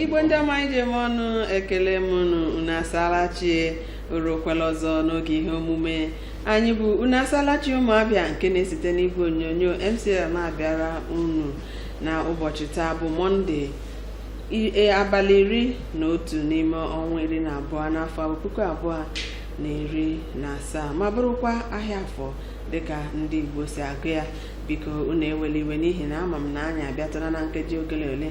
Igbo ndị ọma ije m ọnụ ekele m unu asalachi urukwala ọzọ n'oge ihe omume anyị bụ unu asalachi ụmụabịa nke na-esite n'igwe onyonyo MCL na-abịara unu na ụbọchị taa bụ Mọnde abalị 11 n'ime ọnwa 12 n'afọ 2017 ma bụrụkwa ahịa afọ dịka ndị Igbo si agụ ya. Biko unu eweli iwe n'ihi na ama m na anyị abịatara na nkeji ole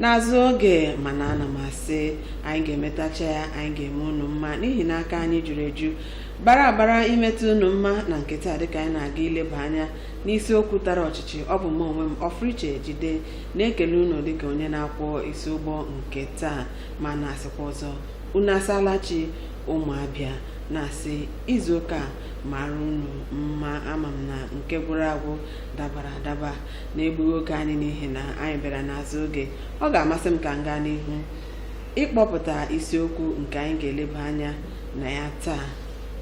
n'azụ oge, mana ana m asị anyị ga-emetacha ya, anyị ga-eme unu mma n'ihi na aka anyị juru eju bara imetụ unu mma na nketa dịka anyị na-aga ileba anya n'isiokwu tara ọchịchị. Ọ bụ m onwe m Ọfriche Jide na-ekele unu dịka onye na-akwọ isi ụgbọ nke taa, ma na-asịkwa ọzọ unu asalachi ụmụabịa, na-asị izuụka mara unu mma. Ama m na nke gwụrụ agwụ dabara adaba na-egbughị oge anyị n'ihi na anyị bịara n'azụ oge. Ọ ga-amasị m ka m gaa n'ihu ịkpọpụta isiokwu nke anyị ga-eleba anya na ya taa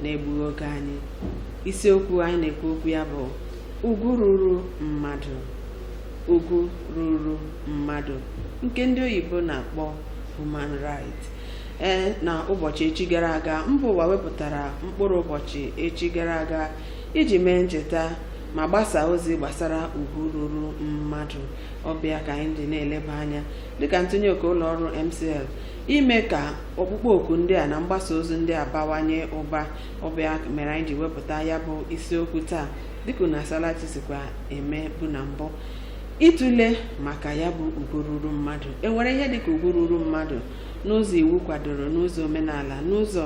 na-egbughị oge anyị. Isiokwu anyị na-ekwu okwu ya bụ ugwu ruru mmadụ. Ugwu ruru mmadụ nke ndị oyibo na-akpọ human right. Na ụbọchị echi gara aga mba ụwa wepụtara mkpụrụ ụbọchị echi gara aga iji mee ncheta ma gbasaa ozi gbasara ugwu ruru mmadụ. Ọbịa ka anyị dị na-eleba anya dịka ntụnye oke ụlọ ọrụ MCL ime ka ọkpụkpọ oku ndị a na mgbasa ozi ndị a bawanye ụba. Ọbịa mere anyị ji wepụta ya bụ isiokwu taa dịka na Asalachi sikwa eme bụ na mbụ ịtụle maka ya bụ ugwu ruru mmadụ. Enwere ihe dịka ugwu ruru mmadụ n'ụzọ iwu kwadoro, n'ụzọ omenala, n'ụzọ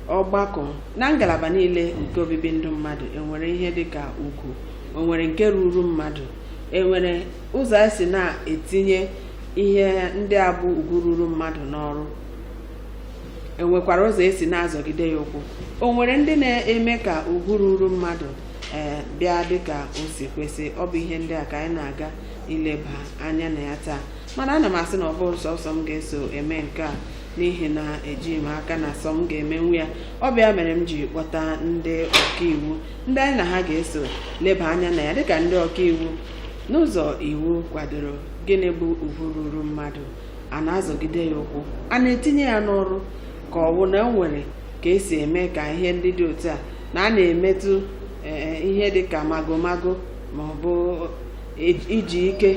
ọgbakọ, na ngalaba niile nke obibi ndụ mmadụ. Enwere ihe dịka ugwu, enwere nke ruru mmadụ, enwere ụzọ esi na-etinye ihe ndị a bụ ugwu ruru mmadụ n'ọrụ, enwekwara ụzọ esi na-azọgide ya ụkwụ. O nwere ndị na-eme ka ugwu ruru mmadụ bịa dịka o si kwesị. Ọ bụ ihe ndị a ka anyị na-aga ileba anya na ya taa, mana ana m asị na ọ bụrụ sọsọ m ga-eso eme nke a n'ihi na ejighị m aka na sọ m ga-emenwu ya. Ọ bịa mere m ji kpọta ndị ọkaiwu ndị anyị na ha ga-eso leba anya na ya dịka ndị ọkaiwu n'ụzọ iwu kwadoro. Gịnị bụ ugwu ruru mmadụ? A na-azọgide ya ụkwụ, a na-etinye ya n'ọrụ, ka ọ bụ na o nwere ka esi eme ka ihe ndị dị otu a na a na-emetụ ihe dị ka magomago ma ọ bụ iji ike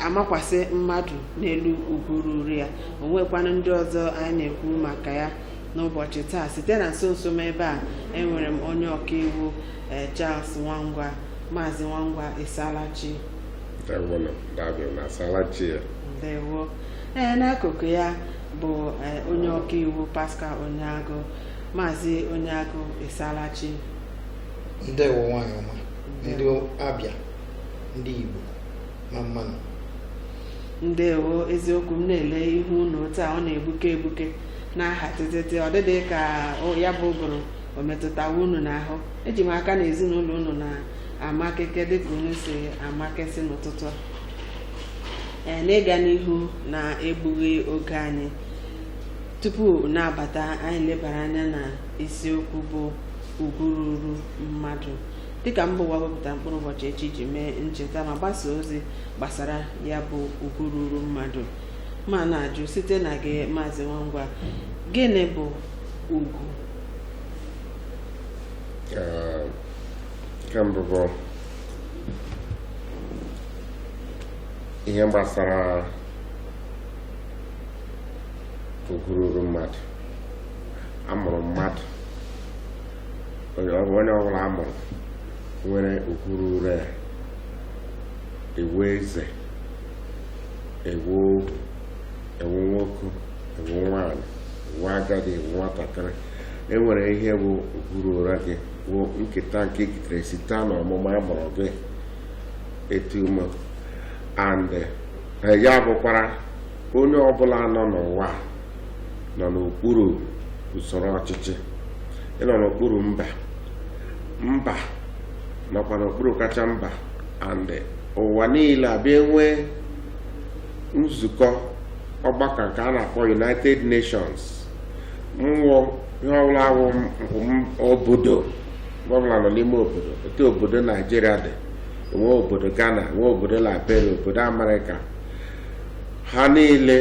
amakwasị mmadụ n'elu ugwu ruru ya. O nwekwanụ ndị ọzọ anyị na-ekwu maka ya n'ụbọchị taa. Site na nso nso m ebe a enwere m onye ọkaiwu Charles Nwangwa, Maazị Nwangwa Isalachi. Ndewo. N'akụkụ ya bụ onye ọkaiwu Pascal Onyeagụ. Maazị Onyeagụ Isalachi. Ndewo nwanyị ọma, ndị Abịa, ndị Igbo na mmanụ. Ndewo. Eziokwu m na-ele ihu unu taa, ọ na-egbuke n'aha tete. Ọ dịdị ka ya bụ ụgụrụ o metụtawa unu n'ahụ. Eji m aka na ezinụlọ unu na-amakeke dịka unu si amakesị n'ụtụtụ a. N'ịga n'ihu na egbughị oge anyị, tupu na-abata anyị lebara anya na isiokwu bụ ugwu ruru mmadụ. Dịka mba ụwa wepụta mkpụrụ ụbọchị echi ji mee ncheta ma gbasaa ozi gbasara ya bụ ugwu ruru mmadụ, ma na-ajụ site na gị Maazị Nwangwa, gịnị bụ ugwu? Kemgbe bụ ihe gbasara ugwu ruru mmadụ. Amụrụ mmadụ, onye ọbụla amụrụ nwere ugwu ruru ya. Ewu eze, ewu nwoke, ewu nwanyị, ewu agadi, ewu nwatakịrị. Enwere ihe bụ ugwu ruru gị, bụ nketa nke ekitere site n'ọmụmụ amụrụ gị etu ume. And ya bụkwara onye ọbụla nọ n'ụwa nọ n'okpuru usoro ọchịchị. Ịnọ n'okpuru mba nọkwa n'okpuru kacha mba. And ụwa niile abịa enwe nzukọ ọgbakọ nke a na-akpọ United Nations. Mmụọ ihe ọbụla awụ obodo ọbụla nọ n'ime obodo. Otu obodo Naijiria dị, nwe obodo Ghana, nwe obodo Liberia, obodo Amerịka. Ha niile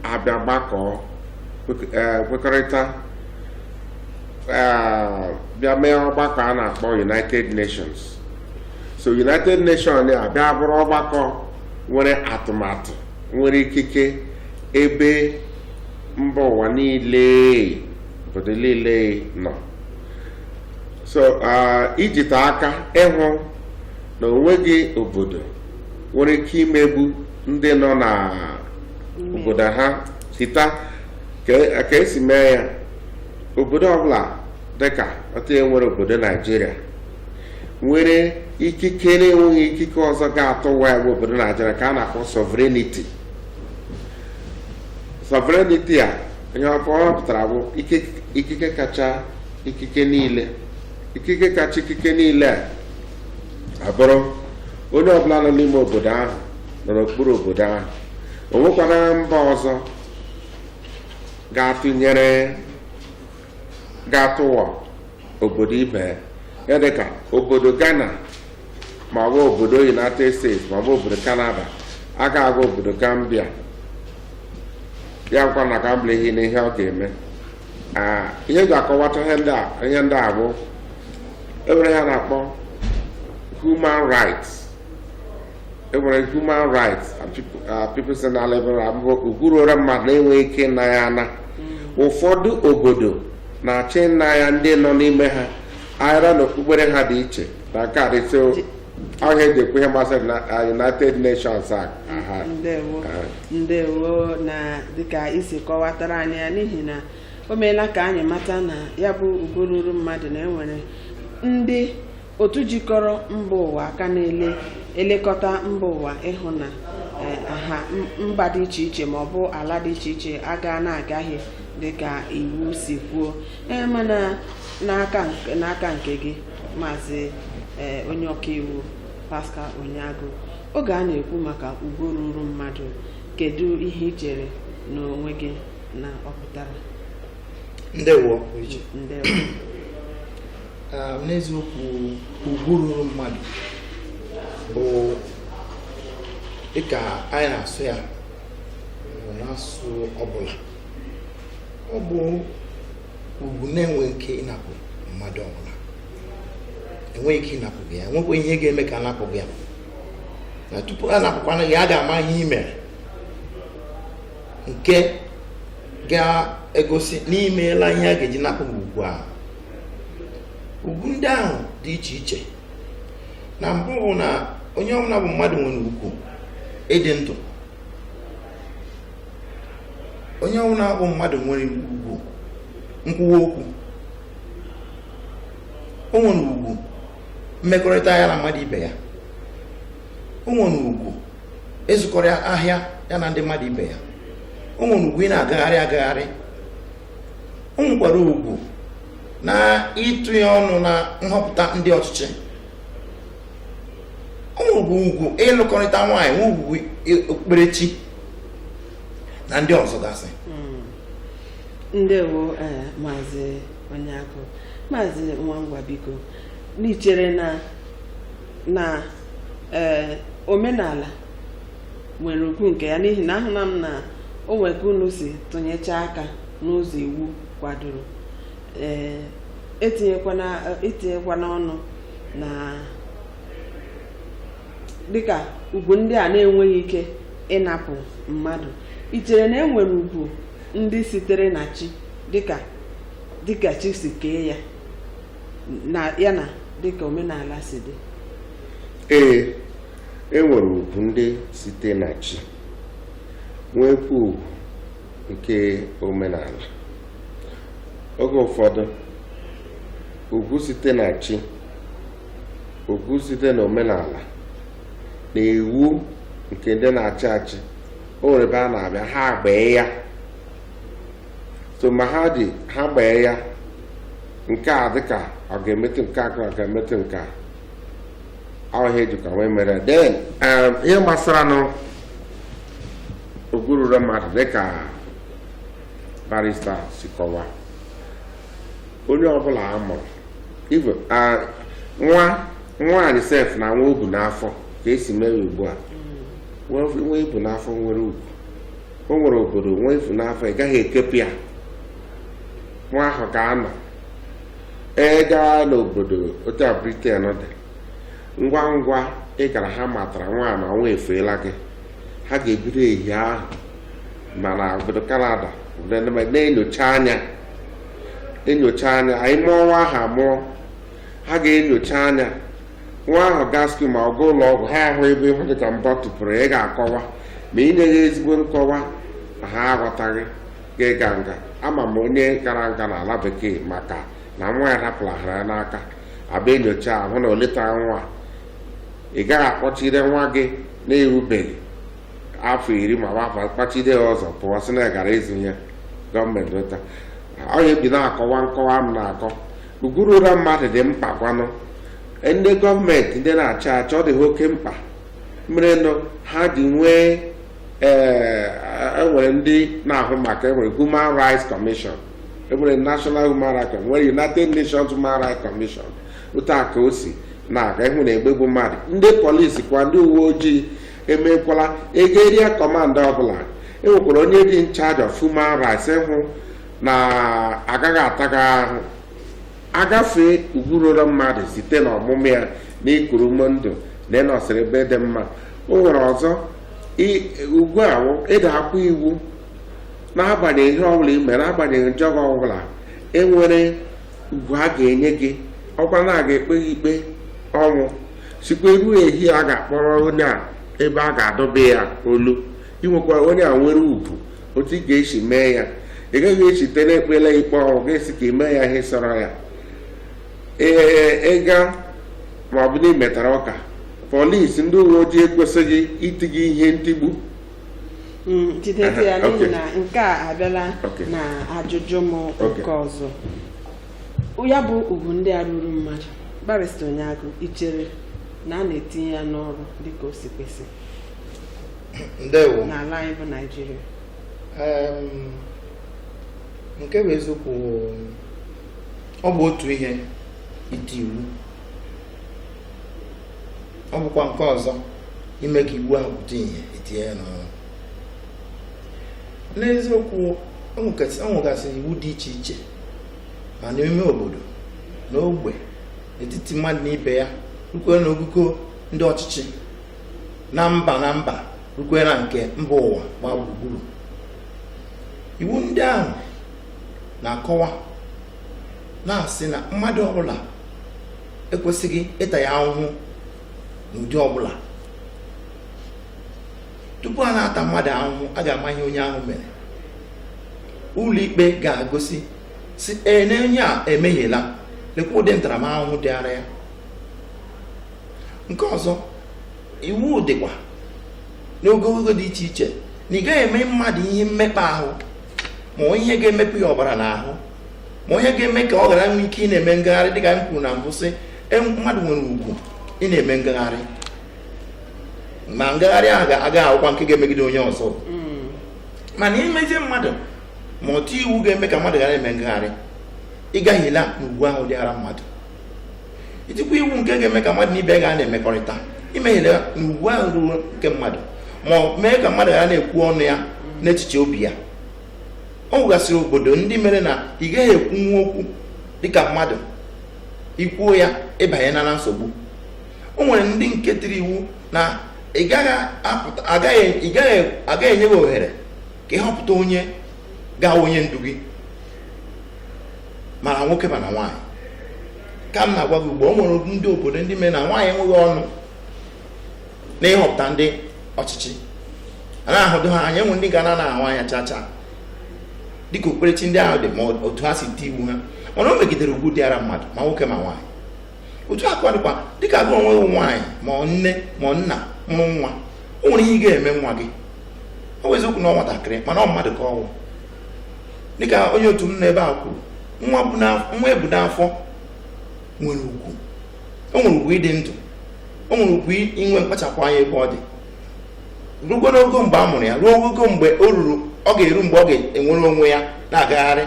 abịa gbakọ kwekọrịta bịa mee ọgbakọ a na-akpọ United Nations. So United Nations abịa bụrụ ọgbakọ nwere atụmatụ, nwere ikike, ebe mba ụwa niile, obodo niile nọ. So ijite aka ịhụ na onweghị obodo nwere ike imegbu ndị nọ na obodo ha site ka esi mee ya. Obodo ọbụla dịka otu nwere obodo Naijiria nwere ikike na-enweghị ikike ọzọ ga-atụwa ya bụ obodo Naijiria, ka a na-akpọ sovereignty. Sovereignty a ihe ọ pụtara bụ ikike kacha ikike niile. Ikike kacha ikike niile a abụrụ onye ọbụla nọ n'ime obodo ahụ nọ n'okpuru obodo ahụ. O nwekwana mba ọzọ ga-atụwa obodo ibe ya. Dịka obodo Ghana ma ọ bụ obodo United States ma ọ bụ obodo Canada, a ga-agwa obodo Gambia ya nkwa na Gambia ihe na ihe ọ ga-eme. Ihe ga-akọwata ihe ndị a bụ enwere ya na-akpọ human rights. Enwere human rights people say na level abụọ ugwu ruru mmadụ na-enweghị ike na ya ana. Ụfọdụ obodo na-achị nna ya ndị nọ n'ime ha ahịra na okpukpere ha dị iche na nke a dị. So ọhịa eji ekwu ihe gbasara na United Nations Ndewo. Na dịka isi kọwatara anyị ya, n'ihi na o meela ka anyị mata na ya bụ ugwu ruru mmadụ na enwere ndị otu jikọrọ mba ụwa aka na-elekọta mba ụwa ịhụ na mba dị iche iche ma ọ bụ ala dị iche iche na-agaghị dịka iwu si kwuo. Mana n'aka nke gị Maazị onye ọkaiwu Pascal Onyeagụ, oge a na-ekwu maka ugwu ruru mmadụ, kedu ihe i chere n'onwe gị na ọ pụtara? Ndewo Uche. Ndewo. N'eziokwu ugwu ruru mmadụ bụ dịka anyị na-asụ ya n'asụ ọbụla, ọ bụ ugwu na-enwe ike ịnapụ mmadụ ọbụla, enweghị ike ịnapụ gị ya, enwekwa ihe ga-eme ka anapụ gị ya, na tupu a napụkwana gị a ga-ama ihe i mere nke ga-egosi n'imeela ihe a ga-eji napụ gị ugwu ahụ. Ugwu ndị ahụ dị iche iche. Na mbụ bụ na onye ọbụla bụ mmadụ nwere ugwu ịdị ndụ, onye ọbụla bụ mmadụ nwere ugwu nkwuwa okwu, o nwere ugwu mmekọrịta ya na mmadụ ibe ya, o nwere ugwu ezukọrọ ahịa ya na ndị mmadụ ibe ya, o nwere ugwu ị na-agagharị agagharị, o nwekwara ugwu na ịtụnye ọnụ na nhọpụta ndị ọchịchị, o nwere ugwu ịlụkọrịta nwaanyị, nwe ugwu okpukperechi na ndị ọzọ gasị. Ndewo Maazị Onyeakụ. Maazị Nwangwa, biko n'ichere na omenala nwere ugwu nke ya, n'ihi na ahụla m na o nwere ka unu si tụnyecha aka n'ụzọ iwu kwadoro, etinyekwana ọnụ na dịka ugwu ndị a na-enweghị ike ịnapụ mmadụ. Ichere na enwere ugwu ndị sitere na chi dịka chi si kee ya na dịka omenala si dị? Ee, enwere ugwu ndị site na chi, nwekwa ugwu nke omenala. Oge ụfọdụ ugwu site na chi, ugwu site na omenala na iwu nke ndị na-achị achị, o nwere ebe a na-abịa ha gbee ya, so ma ha gbee ya, nke a dịka ọ ga-emetụ nke a ka ọ ga-emetụ nke a, ahụ ejikwa wee mere. Then ihe gbasara nụ ugwu ruru mmadụ dịka barista si kọwaa, onye ọbụla a mụrụ nwaanyị sef na nwa obu n'afọ ka esi mere ugbu a, nwa ibu n'afọ nwere ugwu. O nwere obodo nwa ibu n'afọ ị gaghị ekepụ ya, nwa ahụ ga-anọ gaa n'obodo otu a Britain dị, ngwa ngwa ị gara ha matara nwa ma nwa efeela gị, ha ga-ebido ehi ahụ mana obodo Canada na-enyocha anya anyị mụọ nwa ahụ amụọ, ha ga-enyocha anya nwa ahụ gaskul ma ọ gaa ụlọ ọgwụ, ha ahụ ebe ịhụ dịka mbọ tụpụrụ, ị ga-akọwa ma ị nye ya ezigbo nkọwa ha aghọtaghị gị ga nga. Ama m onye gara nga n'ala bekee maka na nwa ya rapụlahara ya n'aka, abịa enyocha ahụ na oleta nwa, ị gaghị akpọchide nwa gị na-erubeghị afọ 10 ma afọ kpachide ya ọzọ pụọ sị na ya gara ịzụ ya gọọmenti leta. Ọ ga-ebi na-akọwa nkọwa m na-akọ. Ugwu ruru mmadụ dị mkpa kwanụ ndị gọọmenti ndị na-achị achị, ọ dị ha oke mkpa mere nụ ha ji nwee enwere ndị na-ahụ maka, enwere Human Rights Commission, enwere National Human Rights Commission, nwere United Nations Human Rights Commission. Otu a ka o si na-aga ịhụ na egbegbu mmadụ. Ndị polisi kwa ndị uwe ojii emekwala ego eria kọmanda ọbụla, enwekwara onye dị in charge of human rights ịhụ na agaghị ataga ahụ agafee ugwu ruru mmadụ site n'ọmụmụ ya na ikuru ndụ na ịnọsịrị ebe dị mma. O nwere ọzọ, ugwu ahụ ịda akwụ iwu n'agbanyeghị ihe ọbụla i mere, agbanyeghị njọ gị ọbụla, enwere ugwu a ga-enye gị. Ọkwa na a ga-ekpe gị ikpe ọnwụ, sikwa ruo ehihie a ga-akpọrọ onye a ebe a ga-adọbe ya olu. Inwekwara onye a nwere ugwu otu ị ga-esi mee ya, ị gaghị esite n'ekpela ikpe ọnwụ ga-esi ka ị mee ya ihe sọrọ ya. Ịga ma ọ bụ na imetara ọka, polisi ndị uwe ojii ekwesịghị iti gị ihe ntigbu. Jidete ya n'ihi na nke a abịala na ajụjụ m nke ọzọ. Ya bụ ugwu ndị a ruru mmadụ, Barrister Onyeakụ, ichere na a na-etinye ya n'ọrụ dịka o si kwesị Ndewo. n'ala anyị bụ Naịjirịa? nke bụ eziokwu ọ bụ otu ihe iti iwu, ọ bụkwa nke ọzọ ime ka iwu ahụ pụta ihe etinye ya n'ọrụ. N'eziokwu ọ nwegasịrị iwu dị iche iche ma n'ime obodo na ogbe, n'etiti mmadụ na ibe ya, rukwe na ogugo ndị ọchịchị na mba rukwe na nke mba ụwa gba gburugburu. Iwu ndị ahụ na-akọwa na-asị na mmadụ ọbụla ekwesịghị ịta ya ahụhụ n'ụdị ọbụla. Tupu a na-ata mmadụ ahụhụ, a ga-ama ihe onye ahụ mere. Ụlọ ikpe ga-agosi si na onye a emehiela, lekwa ụdị ntaramahụhụ dịara ya. Nke ọzọ, iwu dịkwa n'ogogo dị iche iche na ị gaghị eme mmadụ ihe mmekpa ahụ, ma ihe ga-emepe ya ọbara n'ahụ, ma ihe ga-eme ka ọ ghara nwee ike ị na-eme ngagharị. Dịka m kwuru na mbụ sị, mmadụ nwere ugwu ị na-eme ngagharị, ma ngagharị ahụ agaghị ahụkwa nke ga-emegide onye ọzọ. Mana imezie mmadụ ma otu iwu ga-eme ka mmadụ ghara eme ngagharị, ị gaghịla n'ugwu ahụ dịghara mmadụ. Itikwa iwu nke ga-eme ka mmadụ na ibe ga na-emekọrịta, imeghela n'ugwu ahụ ruo nke mmadụ, ma mee ka mmadụ ghara na-ekwu ọnụ ya n'echiche obi ya. Ọ nwegasịrị obodo ndị mere na ị gaghị ekwunwu okwu dịka mmadụ, ikwuo ya ịbanye na nsogbu. O nwere ndị nke tiri iwu na ị agaghị enye gị ohere ka ịhọpụta onye ga-awụ onye ndu gị, mara nwoke mana nwaanyị. Ka m na-agwa gị ugbo, o nwere ndị obodo ndị mere na nwaanyị enweghị ọnụ na ịhọpụta ndị ọchịchị. A na-ahụdo ha anya, enwe ndị ga na-ahụ anya chacha dịka okpukperechi ndị ahụ dị, ma otu ha si ti iwu ha, mana o megidere ugwu dịara mmadụ ma nwoke ma nwaanyị. Otu akwa dịkwa dịka agụ onwe nwaanyị ma nne ma nna mụrụ nwa, o nwere ihe ị ga-eme nwa gị. Ọ bụ eziokwu na ọ nwatakịrị, mana ọ mmadụ ka ọ wụ. Dịka onye otu m n'ebe a kwuru, nwa ebu n'afọ nwere ugwu. O nwere ugwu ịdị ndụ, o nwere ugwu inwe mkpachapụ anya ebe ọ dị, ruo n'ogo mgbe a mụrụ ya, ruo ogogo mgbe o ruru, ọ ga-eru mgbe ọ ga-enwere onwe ya na-agagharị.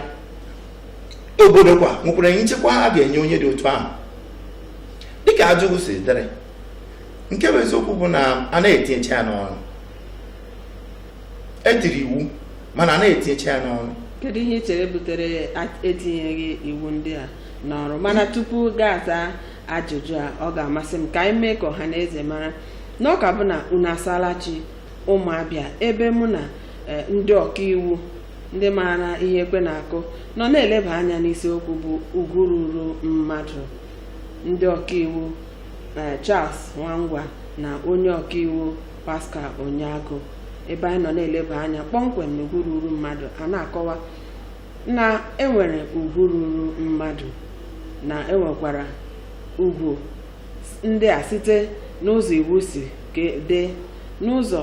Obodo kwa nwekwara nchekwa a ga-enye onye dị otu ahụ. Dịka Ajụgụ si dere, nke bụ eziokwu bụ na a na-etinyecha ya n'ọrụ. Etiri iwu mana a na-etinyecha ya n'ọrụ. Kedu ihe i chere butere etinyeghị iwu ndị a n'ọrụ? Mana tupu gaa ajụjụ a, ọ ga-amasị m ka anyị mee ka ọha na eze mara na ọ ka bụ na unu asalachi Ụmụabịa, ebe mụ na ndị ọkaiwu ndị maara ihe ekwe na-akụ nọ na-eleba anya n'isiokwu bụ ugwu ruru mmadụ. Ndị ọkaiwu Charles Nwangwa na onye ọkaiwu Pascal Onyeagụ, ebe anyị nọ na-eleba anya kpọmkwem na ugwu ruru mmadụ, a na-akọwa na enwere ugwu ruru mmadụ na enwekwara ugwu ndị a site n'ụzọ iwu si dị, n'ụzọ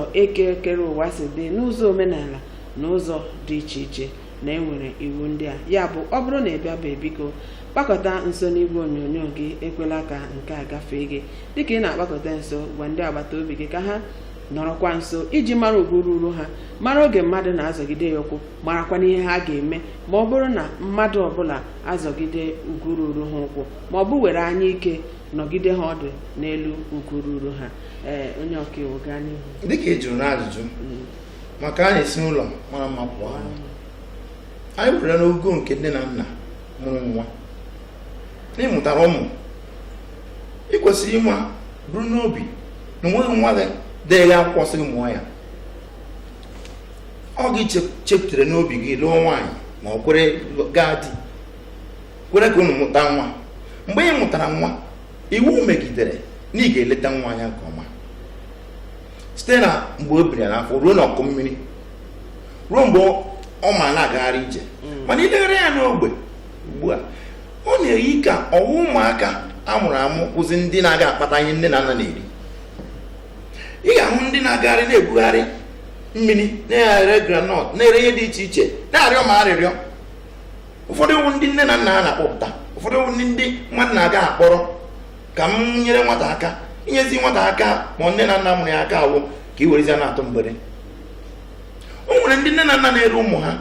kere ụwa si dị, n'ụzọ omenala na ụzọ dị iche iche, na enwere iwu ndị a. Ya bụ, ọ bụrụ na ị bịabe, biko kpakọta nso n'igwe onyonyo gị, ekwela ka nke a gafee gị. Dịka ị na-akpakọta nso, gwa ndị agbata obi gị ka ha nọrọkwa nso iji mara ugwu ruru ha, mara oge mmadụ na-azọgide ya ụkwụ, marakwa n'ihe ha ga-eme ma ọ bụrụ na mmadụ ọbụla azọgide ugwu ruru ha ụkwụ, ma ọ bụ were anya ike nọgide ha ọdụ n'elu ugwu ruru ha. Onye ọkaiwu gaa n'ihu. Dịka ị jụrụ n'ajụjụ maka a na-esi n'ụlọ mara mma pụọ, anyị were n'ogo nke nne na nna mụrụ nwa na ịmụtara ụmụ, ị kwesịrị ịma bụrụ n'obi na onweghị nwa gị dee ya akwụkwọ sị gị mụọ ya. Ọ gị chepụtara n'obi gị lụọ nwaanyị ma ọ kwere gaa di, kwere ka unu mụta nwa. Mgbe ị mụtara nwa, iwu megidere na ị ga-eleta nwa anya nke ọma site na mgbe o biri ya n'afọ ruo n'ọkụ mmiri, ruo mgbe ọ ma na-agagharị ije. Mana ilegharị ya n'ogbe ugbu a, ọ na-eyi ka ọwa ụmụaka amụrụ amụ kwụzi ndị na-aga akpata ihe nne na nna na-eri. Ị ga-ahụ ndị na-agagharị na-ebugharị mmiri, na-ere granọt, na-ere ihe dị iche iche, na-arịọ ma arịrịọ. Ụfọdụ ewu ndị nne na nna ha na-akpọpụta, ụfọdụ ewu ndị mmadụ na-aga akpọrọ ka m nyere nwata aka. Inyezi nwata aka ma nne na nna mụrụ ya aka awụ ka i werezi na-atụ mgbere. O nwere ndị nne na nna na-ere ụmụ ha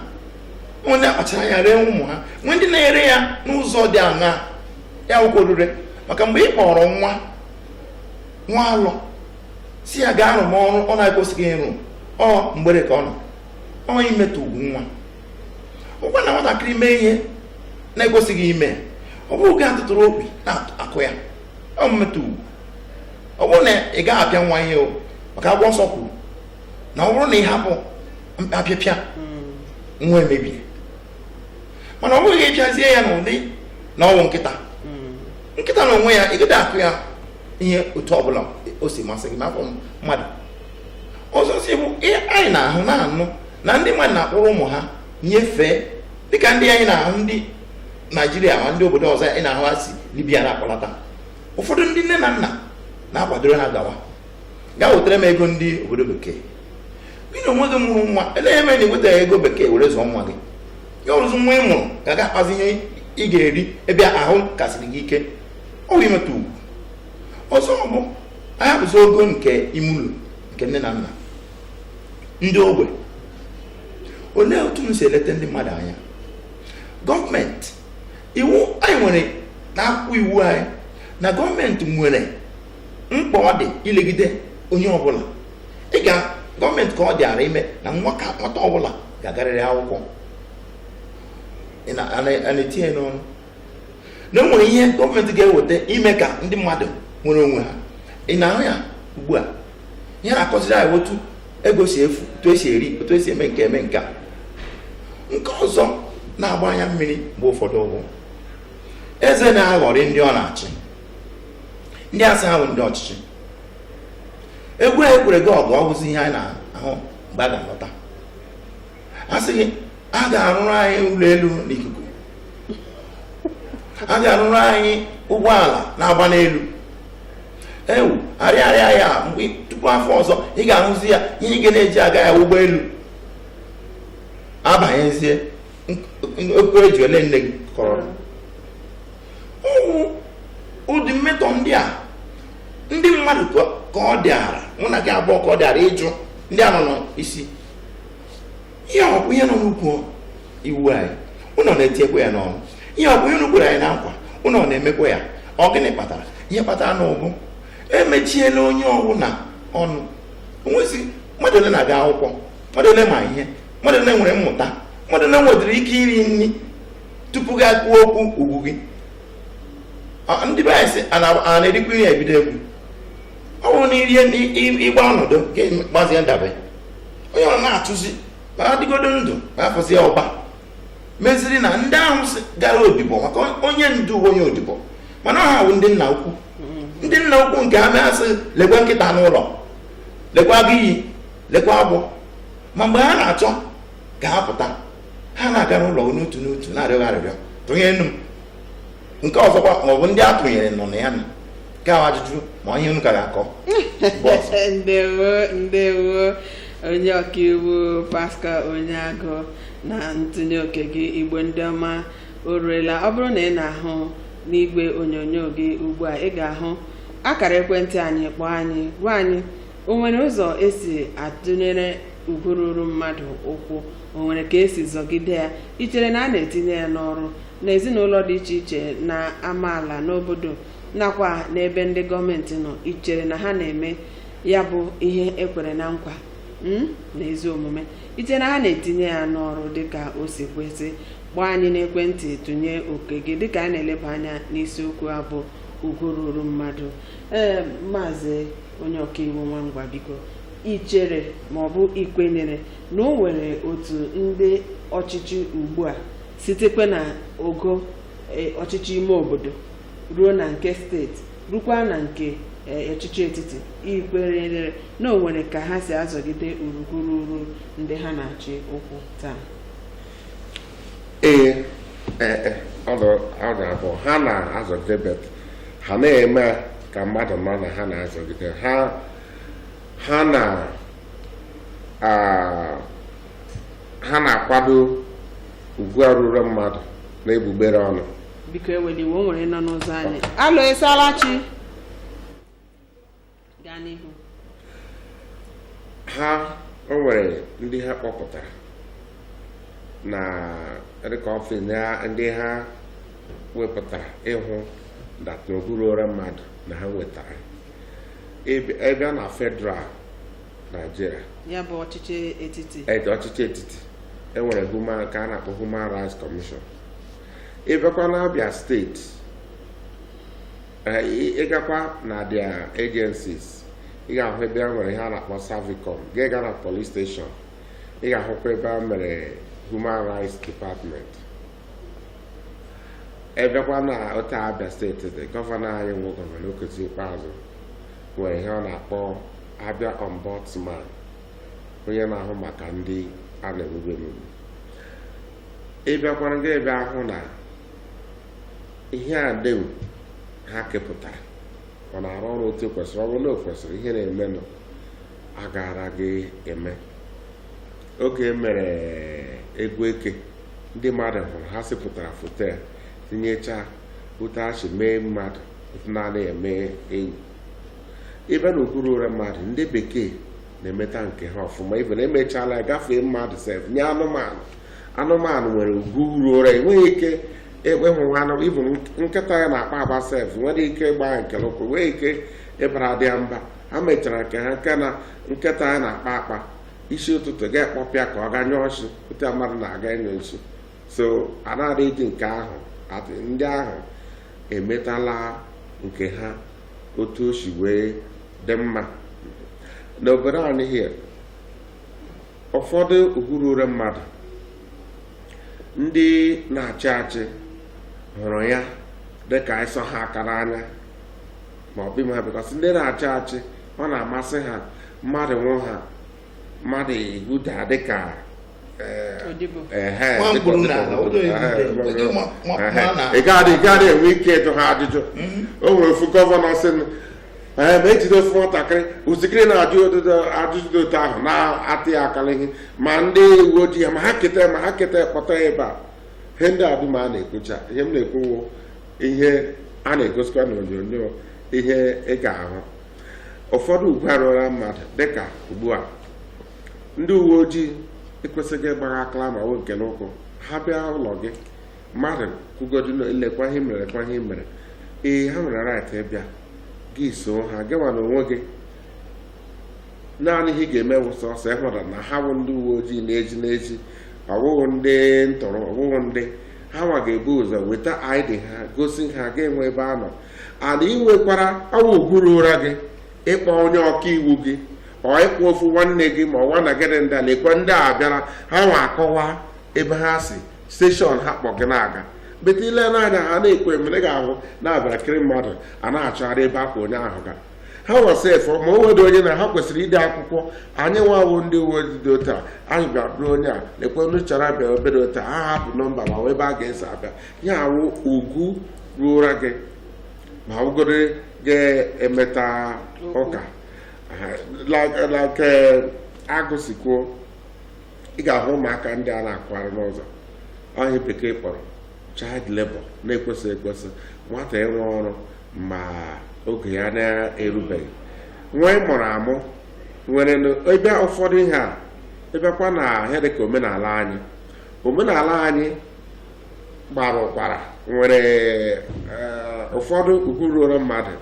ndị akpachara anya ree ụmụ ha, nwee ndị na-ere ya n'ụzọ dị aṅaa ya akwụkwọ orire. Maka mgbe ị kpọrọ nwa alọ si ya gaa rụmọrụ ọ na-ekwesịghị ịrụ, ọ mgbere ka ọ imetụ ugwu nwa. Ụgwa na nwatakịrị mee ihe na-ekwesịghị ime, ọ bụrụ ga atụtụrụ okpi na-akụ ya, ọ mmetụ ugwu. Ọ bụrụ na ị gaghị apịa nwa ihe o, maka akwụkwọ nsọ kwuru na ọ bụrụ na ị hapụ apịpịa nwa emebie. Mana ọ bụghị ịpịazie ya n'ụdị na ọwụ nkịta na onwe ya, ị gaghị akụ ya ihe otu ọbụla o si masị gị, ma afọ mmadụ. Ọzọ si bụ anyị na-anụ na ndị mmadụ na-akpọrọ ụmụ ha nyefee, dịka ndị anyị na-ahụ ndị Naijiria ma ndị obodo ọzọ anyị na-ahụ ha si Libya na-akpọlata. Ụfọdụ ndị nne na nna na-akwadoro ha gaa wetara m ego ndị obodo bekee. Gị na onwe gị mụrụ nwa, eleghị eme na iwetara ego bekee were zụọ nwa gị, ya ọrụzụ nwa ị mụrụ ga-aga akpazi ihe ị ga-eri ebe ahụ kasịrị gị ike, ọ bụ imetụ ugwu. Ọzọ bụ anyị hapụzi ogo nke ime ụlọ nke nne na nna. Ndị ogbe, olee otu m si eleta ndị mmadụ anya? Gọọmenti, iwu anyị nwere na-akwụ iwu anyị na gọọmenti nwere mkpa ọ dị ilegide onye ọbụla. Gọọmenti ka ọ dịara ime na nwata ọbụla ga-agarịrị akwụkwọ, a na-etinye n'ọnụ na enwere ihe gọọmenti ga-eweta ime ka ndị mmadụ nwere onwe ha. Ị na-ahụ ya ugbu a, ihe na-akọziri anyị otu ego si efu, otu esi eri, otu esi eme nke a. Nke ọzọ na-agba anya mmiri mgbe ụfọdụ ụgwụ eze na-aghọrị ndị ọ na-achị, ndị asị ha bụ ndị ọchịchị. Egwu ekwere gị ọgụ ọgwụzi ihe anyị na-ahụ mgbe a ga-alọta. A sị gị a ga-arụrụ anyị ụlọ elu n'ikuku, a ga-arụrụ anyị ụgbọala na-agba n'elu. Ewu arịarịa ya mgbe tupu afọ ọzọ ị ga-ahụzi ya ihe ị ga na-eji aga ya ụgbọelu abanyezie okpukpere ji ole nne gị kọrọ. Ụdị mmetọ ndị a ndị mmadụ ka ọ dịara, mụ na gị abụọ ka ọ dịara ịjụ ndị a nọ n'isi. Ihe ọ bụ ihe nọ n'ukwu iwu anyị, ụnọ na-etiekwa ya n'ọnụ. Ihe ọ bụ ihe n'ukwuru anyị na nkwa, ụnọ na-emekwa ya. Ọ gịnị kpatara? Ihe kpatara na ụbụ emechiela onye ọbụla ọnụ. Onwezi mmadụ ole na-aga akwụkwọ, mmadụ ole ma ihe, mmadụ ole nwere mmụta, mmadụ ole nwetara ike iri nri tupu gị kwuo okwu ugwu gị. Ndị be anyị sị a na-erikwa ihe ebido egwu. Ọ bụrụ na irie ịgba ọnọdụ gbazie ndabe, onye ọ na-atụzi ma adịgodo ndụ ma afọzie ọba meziri na ndị ahụ gara odibo maka onye ndu onye odibo, mana ha bụ ndị nna ukwu. Ndị nna ukwu nke ha na-asị lekwa nkịta n'ụlọ, lekwa agụ iyi, lekwa agbụ. Ma mgbe ha na-achọ ka ha pụta, ha na-aga n'ụlọ n'otu n'otu na-arịọ arịrịọ, tụnye nnu m. Nke ọzọkwa ma ọ bụ ndị a tụnyere nọ na ya na nke ahụ ajụjụ ma ihe unu ka ga-akọ. Ndewo onye ọkaiwu Pascal Onyeagụ na ntụnye oke gị. Igbo ndị ọma, o ruela. Ọ bụrụ na ị na-ahụ n'igwe onyonyo gị ugbu a, ị ga-ahụ akara ekwentị anyị. Kpọọ anyị, gwa anyị o nwere ụzọ esi atụnyere ugwu ruru mmadụ ụkwụ, o nwere ka esi zọgide ya. I chere na a na-etinye ya n'ọrụ n'ezinụlọ dị iche iche na amaala n'obodo nakwa n'ebe ndị gọọmenti nọ? I chere na ha na-eme ya bụ ihe ekwere na nkwa na ezi omume? I chere na ha na-etinye ya n'ọrụ dịka o si kwesị? Gbaa anyị n'ekwentị, tụnye oke gị dịka a na-eleba anya n'isiokwu abụ ugwu ruru mmadụ. Maazị onye ọkaiwu Nwangwa, biko, i chere ma ọ bụ ikwenyere na o nwere otu ndị ọchịchị ugbu a sitekwa na ogo ọchịchị ime obodo ruo na nke steeti rukwa na nke ọchịchị etiti, ikwenyere na o nwere ka ha si azọgide urughuru ndị ha na-achị ụkwụ taa? Ọ ga-abụ ha na-azọgide, bet ha na-eme ka mmadụ ma na ha na-azọgide. Ha na-akwado ugwu ruru mmadụ na egbugbere ọnụ. Biko eweliwe, o nwere nọ n'ụzọ anyị. Alo, Esalachi, gaa n'ihu. O nwere ndị ha kpọpụtara na rịkọfin ndị ha wepụtara ịhụ dat n'okpuru ụra mmadụ na ha nwetara ebe na federal Nigeria ya bụ ọchịchị etiti enwere ka a na-akpọ Human Rights Commission. Ịbịakwa na Abia steeti ịgakwa na their agencies ị ga-ahụ ebe a nwere ihe a na-akpọ Savicom, ga na police station ị ga-ahụkwa ebe a mere Human Rights Department. Ịbịakwa na otu Abia steeti dị gọvanọ anyị nwe gọvanọ Okezi Ikpeazụ nwere ihe ọ na-akpọ Abia Ombudsman, onye na-ahụ maka ndị a na-emegbu emegbu. Ịbịakwara gị ebe ahụ na ihe a dew ha kepụtara ọ na-arụ ọrụ otu kwesịrị, ọ bụrụ na o kwesịrị ihe na-emenụ agara gị eme. Oge mere egwu eke ndị mmadụ hụrụ ha sipụtara foto ya tinyecha otu ha si mee mmadụ otu na-anaghị eme enyi. Ebe na okpuru ụra mmadụ ndị bekee na-emeta nke ha ọfụma, ibe na emechala gafee mmadụ sef nye anụmanụ nwere ugwu ruo ụra, enweghị ike ịhụ anụ ibu nkịta ya na-akpa agba sef nwere ike ịgba nke lụkwụ, nwee ike ịbara dị mba. Ha mechara nke ha nke na nkịta ya na-akpa akpa isi ụtụtụ ga-ekpọpịa ka ọ ganye ọchụ otu mmadụ na-aga enyo nso. So a na-adị iji nke ahụ ndị ahụ emetala nke ha otu o si wee dị mma. N'obodo anyị hie ụfọdụ okpuru ụra mmadụ ndị na-achị achị hụrụ ya dịka ịsọ ha aka n'anya ma ọ bụ ime ha, bịkọsị ndị na-achị achị ọ na-amasị ha mmadụ nwụ ha mmadụ ihuda dịka ị gaghị enwe ike ịjụ ha ajụjụ. O nwere ofu gọvanọ sị ma ejide ofu nwatakịrị osikiri na-ajụ ajụjụ otu ahụ na-atị ya akara ihe, ma ndị uwe ojii ya ma ha keta kpọta ya ebe a. Ihe ndị a dum a na-ekwocha, ihe m na-ekwowo ihe a na-egosikwa n'onyonyo, ihe ị ga-ahụ. Ụfọdụ ugwu arụra mmadụ dịka ugbu a ndị uwe ojii ekwesịghị ịgbagha akala ma nwe nke n'ụkwụ ha bịa ụlọ gị mmadụ kwugodu lekwa ihe mere lekwa ihe mere, ee ha nwere right ịbịa gị so ha gịnwa na onwe gị. Naanị ihe ị ga-eme bụ sọsọ ịhụra na ha bụ ndị uwe ojii na-eji n'ezi, ọwụghị ndị ntọrọ, ọwụghị ndị ha nwa ga-ebu ụzọ weta ID ha gosi ha ga-enwe ebe a nọ. Ana inwekwara ọwụ ugwuru ụra gị ịkpọ onye ọka iwu gị ọ ịkpọ ofu nwanne gị ma ọnwa na gịrị ndị lekwa ndị a bịara ha nwa akọwa ebe ha si steshọn ha kpọ gị na-aga. Bete ile n'anya ha na-ekwe mere ga-ahụ na-abịara kiri mmadụ a na-achọgharị ebe akwa onye ahụ ga ha wasef ma o nwere onye na ha kwesịrị ide akwụkwọ. Anyị nwawo ndị uwe ojii otu a anyị bịa bụrụ onye a lekwe onye chọrọ abịa obere otu a ha hapụ nọmba ma ebe a ga-esi abịa ya awụ ugwu ruo ụra gị ma ọgụgụrụ ga-emeta ụka like agụsikwuo. Ị ga-ahụ ụmụaka ndị a na-akwara n'ụzọ, onye bekee kpọrọ child labor na-ekwesị ekwesị, nwata ịrụ ọrụ ma oge ya na-erubeghị. Nwa ị mụrụ amụ nwere ebe ụfọdụ ihe a ịbịakwa na ihe dịka omenala anyị gbara ụkwara nwere ụfọdụ ukwu ruo mmadụ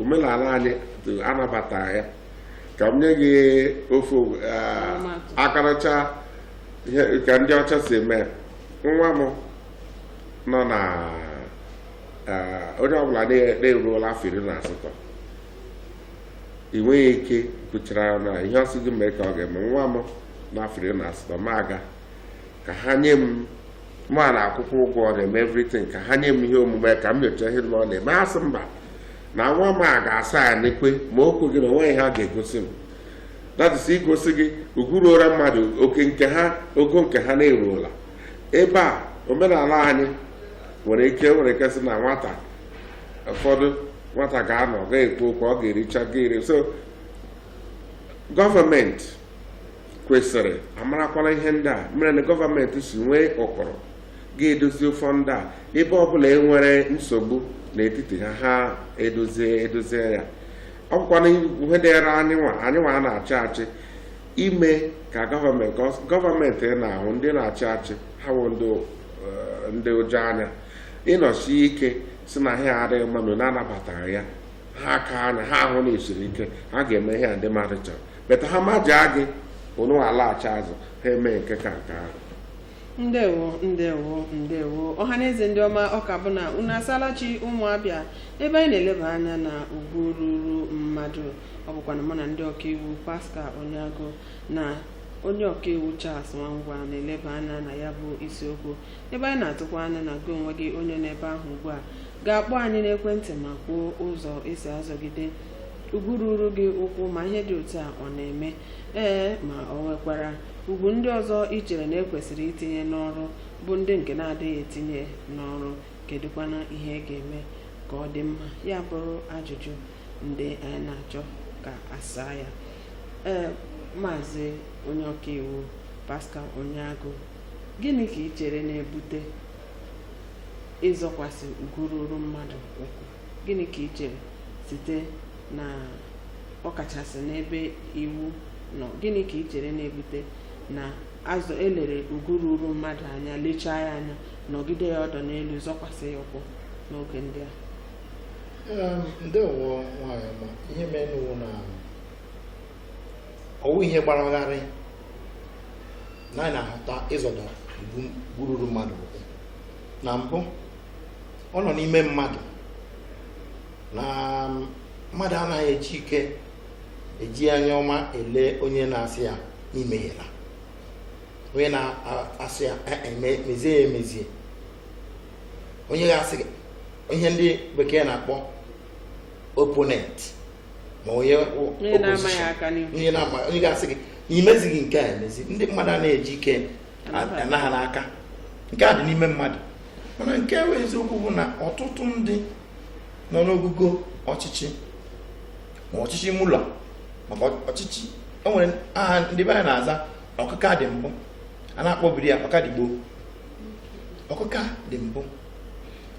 omenala anyị anabata ya. Ka m nye gị ofu akaracha ka ndị ọcha si eme. Nwa m nọ na onye ọbụla na-eruola afọ 18 ị nweghị ike kwuchara na ihe ọsị gị mee ka ọ ga-eme. Nwa m n'afọ 18 ma aga ka ha nye m ma na-akwụkwọ ụgwọ ọ na-eme everything, ka ha nye m ihe omume ka m nyocha ihe na ọ na-eme. Asị mba na nwa m a ga-asa ya n'ekwe ma okwu gị na onweghị ha ga-egosi m. Datịsị igosi gị ugwuru ụra mmadụ ogo nke ha na-eruola. Ebe a omenala anyị nwere ike sị na ụfọdụ nwata ga-anọ ga-ekwu okwu ọ ga-ericha ga-eri. So gọọmenti kwesịrị amarakwala ihe ndị a mere na gọọmenti si nwee ụkpụrụ ga-edozi ụfọdụ a ebe ọbụla enwere nsogbu n'etiti ha edozie ya. Ọ bụkwa na ihe dịra anyị nwa a na-achị achị ime ka gọọmenti na-ahụ ndị na-achị achị ha wụ ndị ụjọ anya ịnọsi ike si na ha adịghị mmadụ na-anabataghị ya ha aka anya ha ahụ na isiri ike ha ga-eme ihe ndị mmadụ chọrọ beta ha majaa gị ụnụ alaghachi azụ ha eme nke ka nke ahụ. Ndewo ọhaneze ndị ọma, ọka bụ na unu asalachi ụmụabịa ebe anyị na-eleba anya na ugwu ruru mmadụ. Ọ bụkwa na mụ na ndị ọkaiwu Pascal Onyeagụ na onye ọkaiwu Charles Nwangwa na-eleba anya na ya bụ isiokwu, ebe anyị na-atụkwa anya na gị onwe gị onye n'ebe ahụ ugbu a ga-akpọ anyị n'ekwentị ma kwuo ụzọ esi azọgide ugwu ruru gị ụkwụ ma ihe dị otu a ọ na-eme, ma ọ nwekwara ugwu ndị ọzọ ị chere na ekwesịrị itinye n'ọrụ bụ ndị nke na-adịghị etinye n'ọrụ, kedụkwana ihe ga-eme ka ọ dị mma. Ya bụrụ ajụjụ ndị anyị na-achọ ka asaa ya. Maazị onye ọkaiwu Pascal Onyeagụ, gịnị ka ị chere na-ebute ịzọkwasị ugwu ruru mmadụ ụkwụ? Gịnị ka ị chere site na ọkachasị n'ebe iwu nọ? Gịnị ka ị chere na-ebute na elere ugwu ruru mmadụ anya, lechaa ya anya, nọgide ya ọdọ n'elu, zọkwasị ya ụkwụ n'oge ndị a? Ndewo nwanyị ọma, ihe mere n'ụwa na ọwụ ihe gbaragharị na anyị na-ahụta ịzọda ugwu ruru mmadụ ụkwụ. Na mbụ, ọ nọ n'ime mmadụ na mmadụ anaghị eji ike eji anya ọma ele onye na-asị ya n'imeghela, onye na-asị ya mezie ya emezie, onye ga-asị ihe ndị bekee na-akpọ opponent, ma onye ga-asị gị na imezighị nke a emezi. Ndị mmadụ na-eji ike anaghị n'aka, nke a dị n'ime mmadụ. Mana nke bụ eziokwu bụ na ọtụtụ ndị nọ n'ogugo ọchịchị, ma ọchịchị ime ụlọ maka ọchịchị, o nwere aha ndị be anyị na-aza ọkụka dị mbụ, a na-akpọbiri ya ọkadigbo. Ọkụka dị mbụ,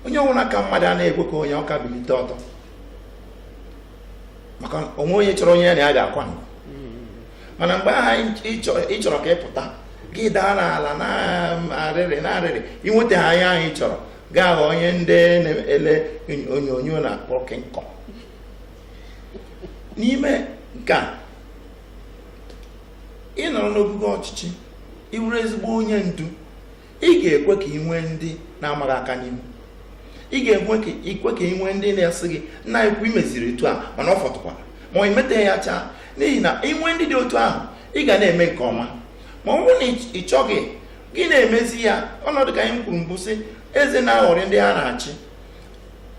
onye ọbụla ka mmadụ a na-ekwe ka onye ọka bilite ọtọ, maka onwe onye chọrọ onye ya na ya ga-akwa ngụ. Mana mgbe aha ị chọrọ ka ị pụta, gị daa n'ala na-arịrị inweta ha anya ahụ ị chọrọ, gaa ghọọ onye ndị na-ele onyonyo na-akpọ kịnkọ. N'ime nke a, ị nọrọ n'ogugo ọchịchị, ị bụrụ ezigbo onye ndu, ị ga-ekwe ka ị nwee ndị na-amaghị aka n'ihu. Ị ga-ekwe ka ị nwee ndị na-asị gị nna ekwu imeziri etu a mana ọ fọtụkwara, ma ọ imeta ya chaa. N'ihi na inwe ndị dị otu ahụ, ị ga na-eme nke ọma. Ma ọ bụrụ na ị chọghị gị na-emezi ya, ọnọdụ ka anyị kwuru mbụ sị eze na-aghọrị ndị ha na-achị.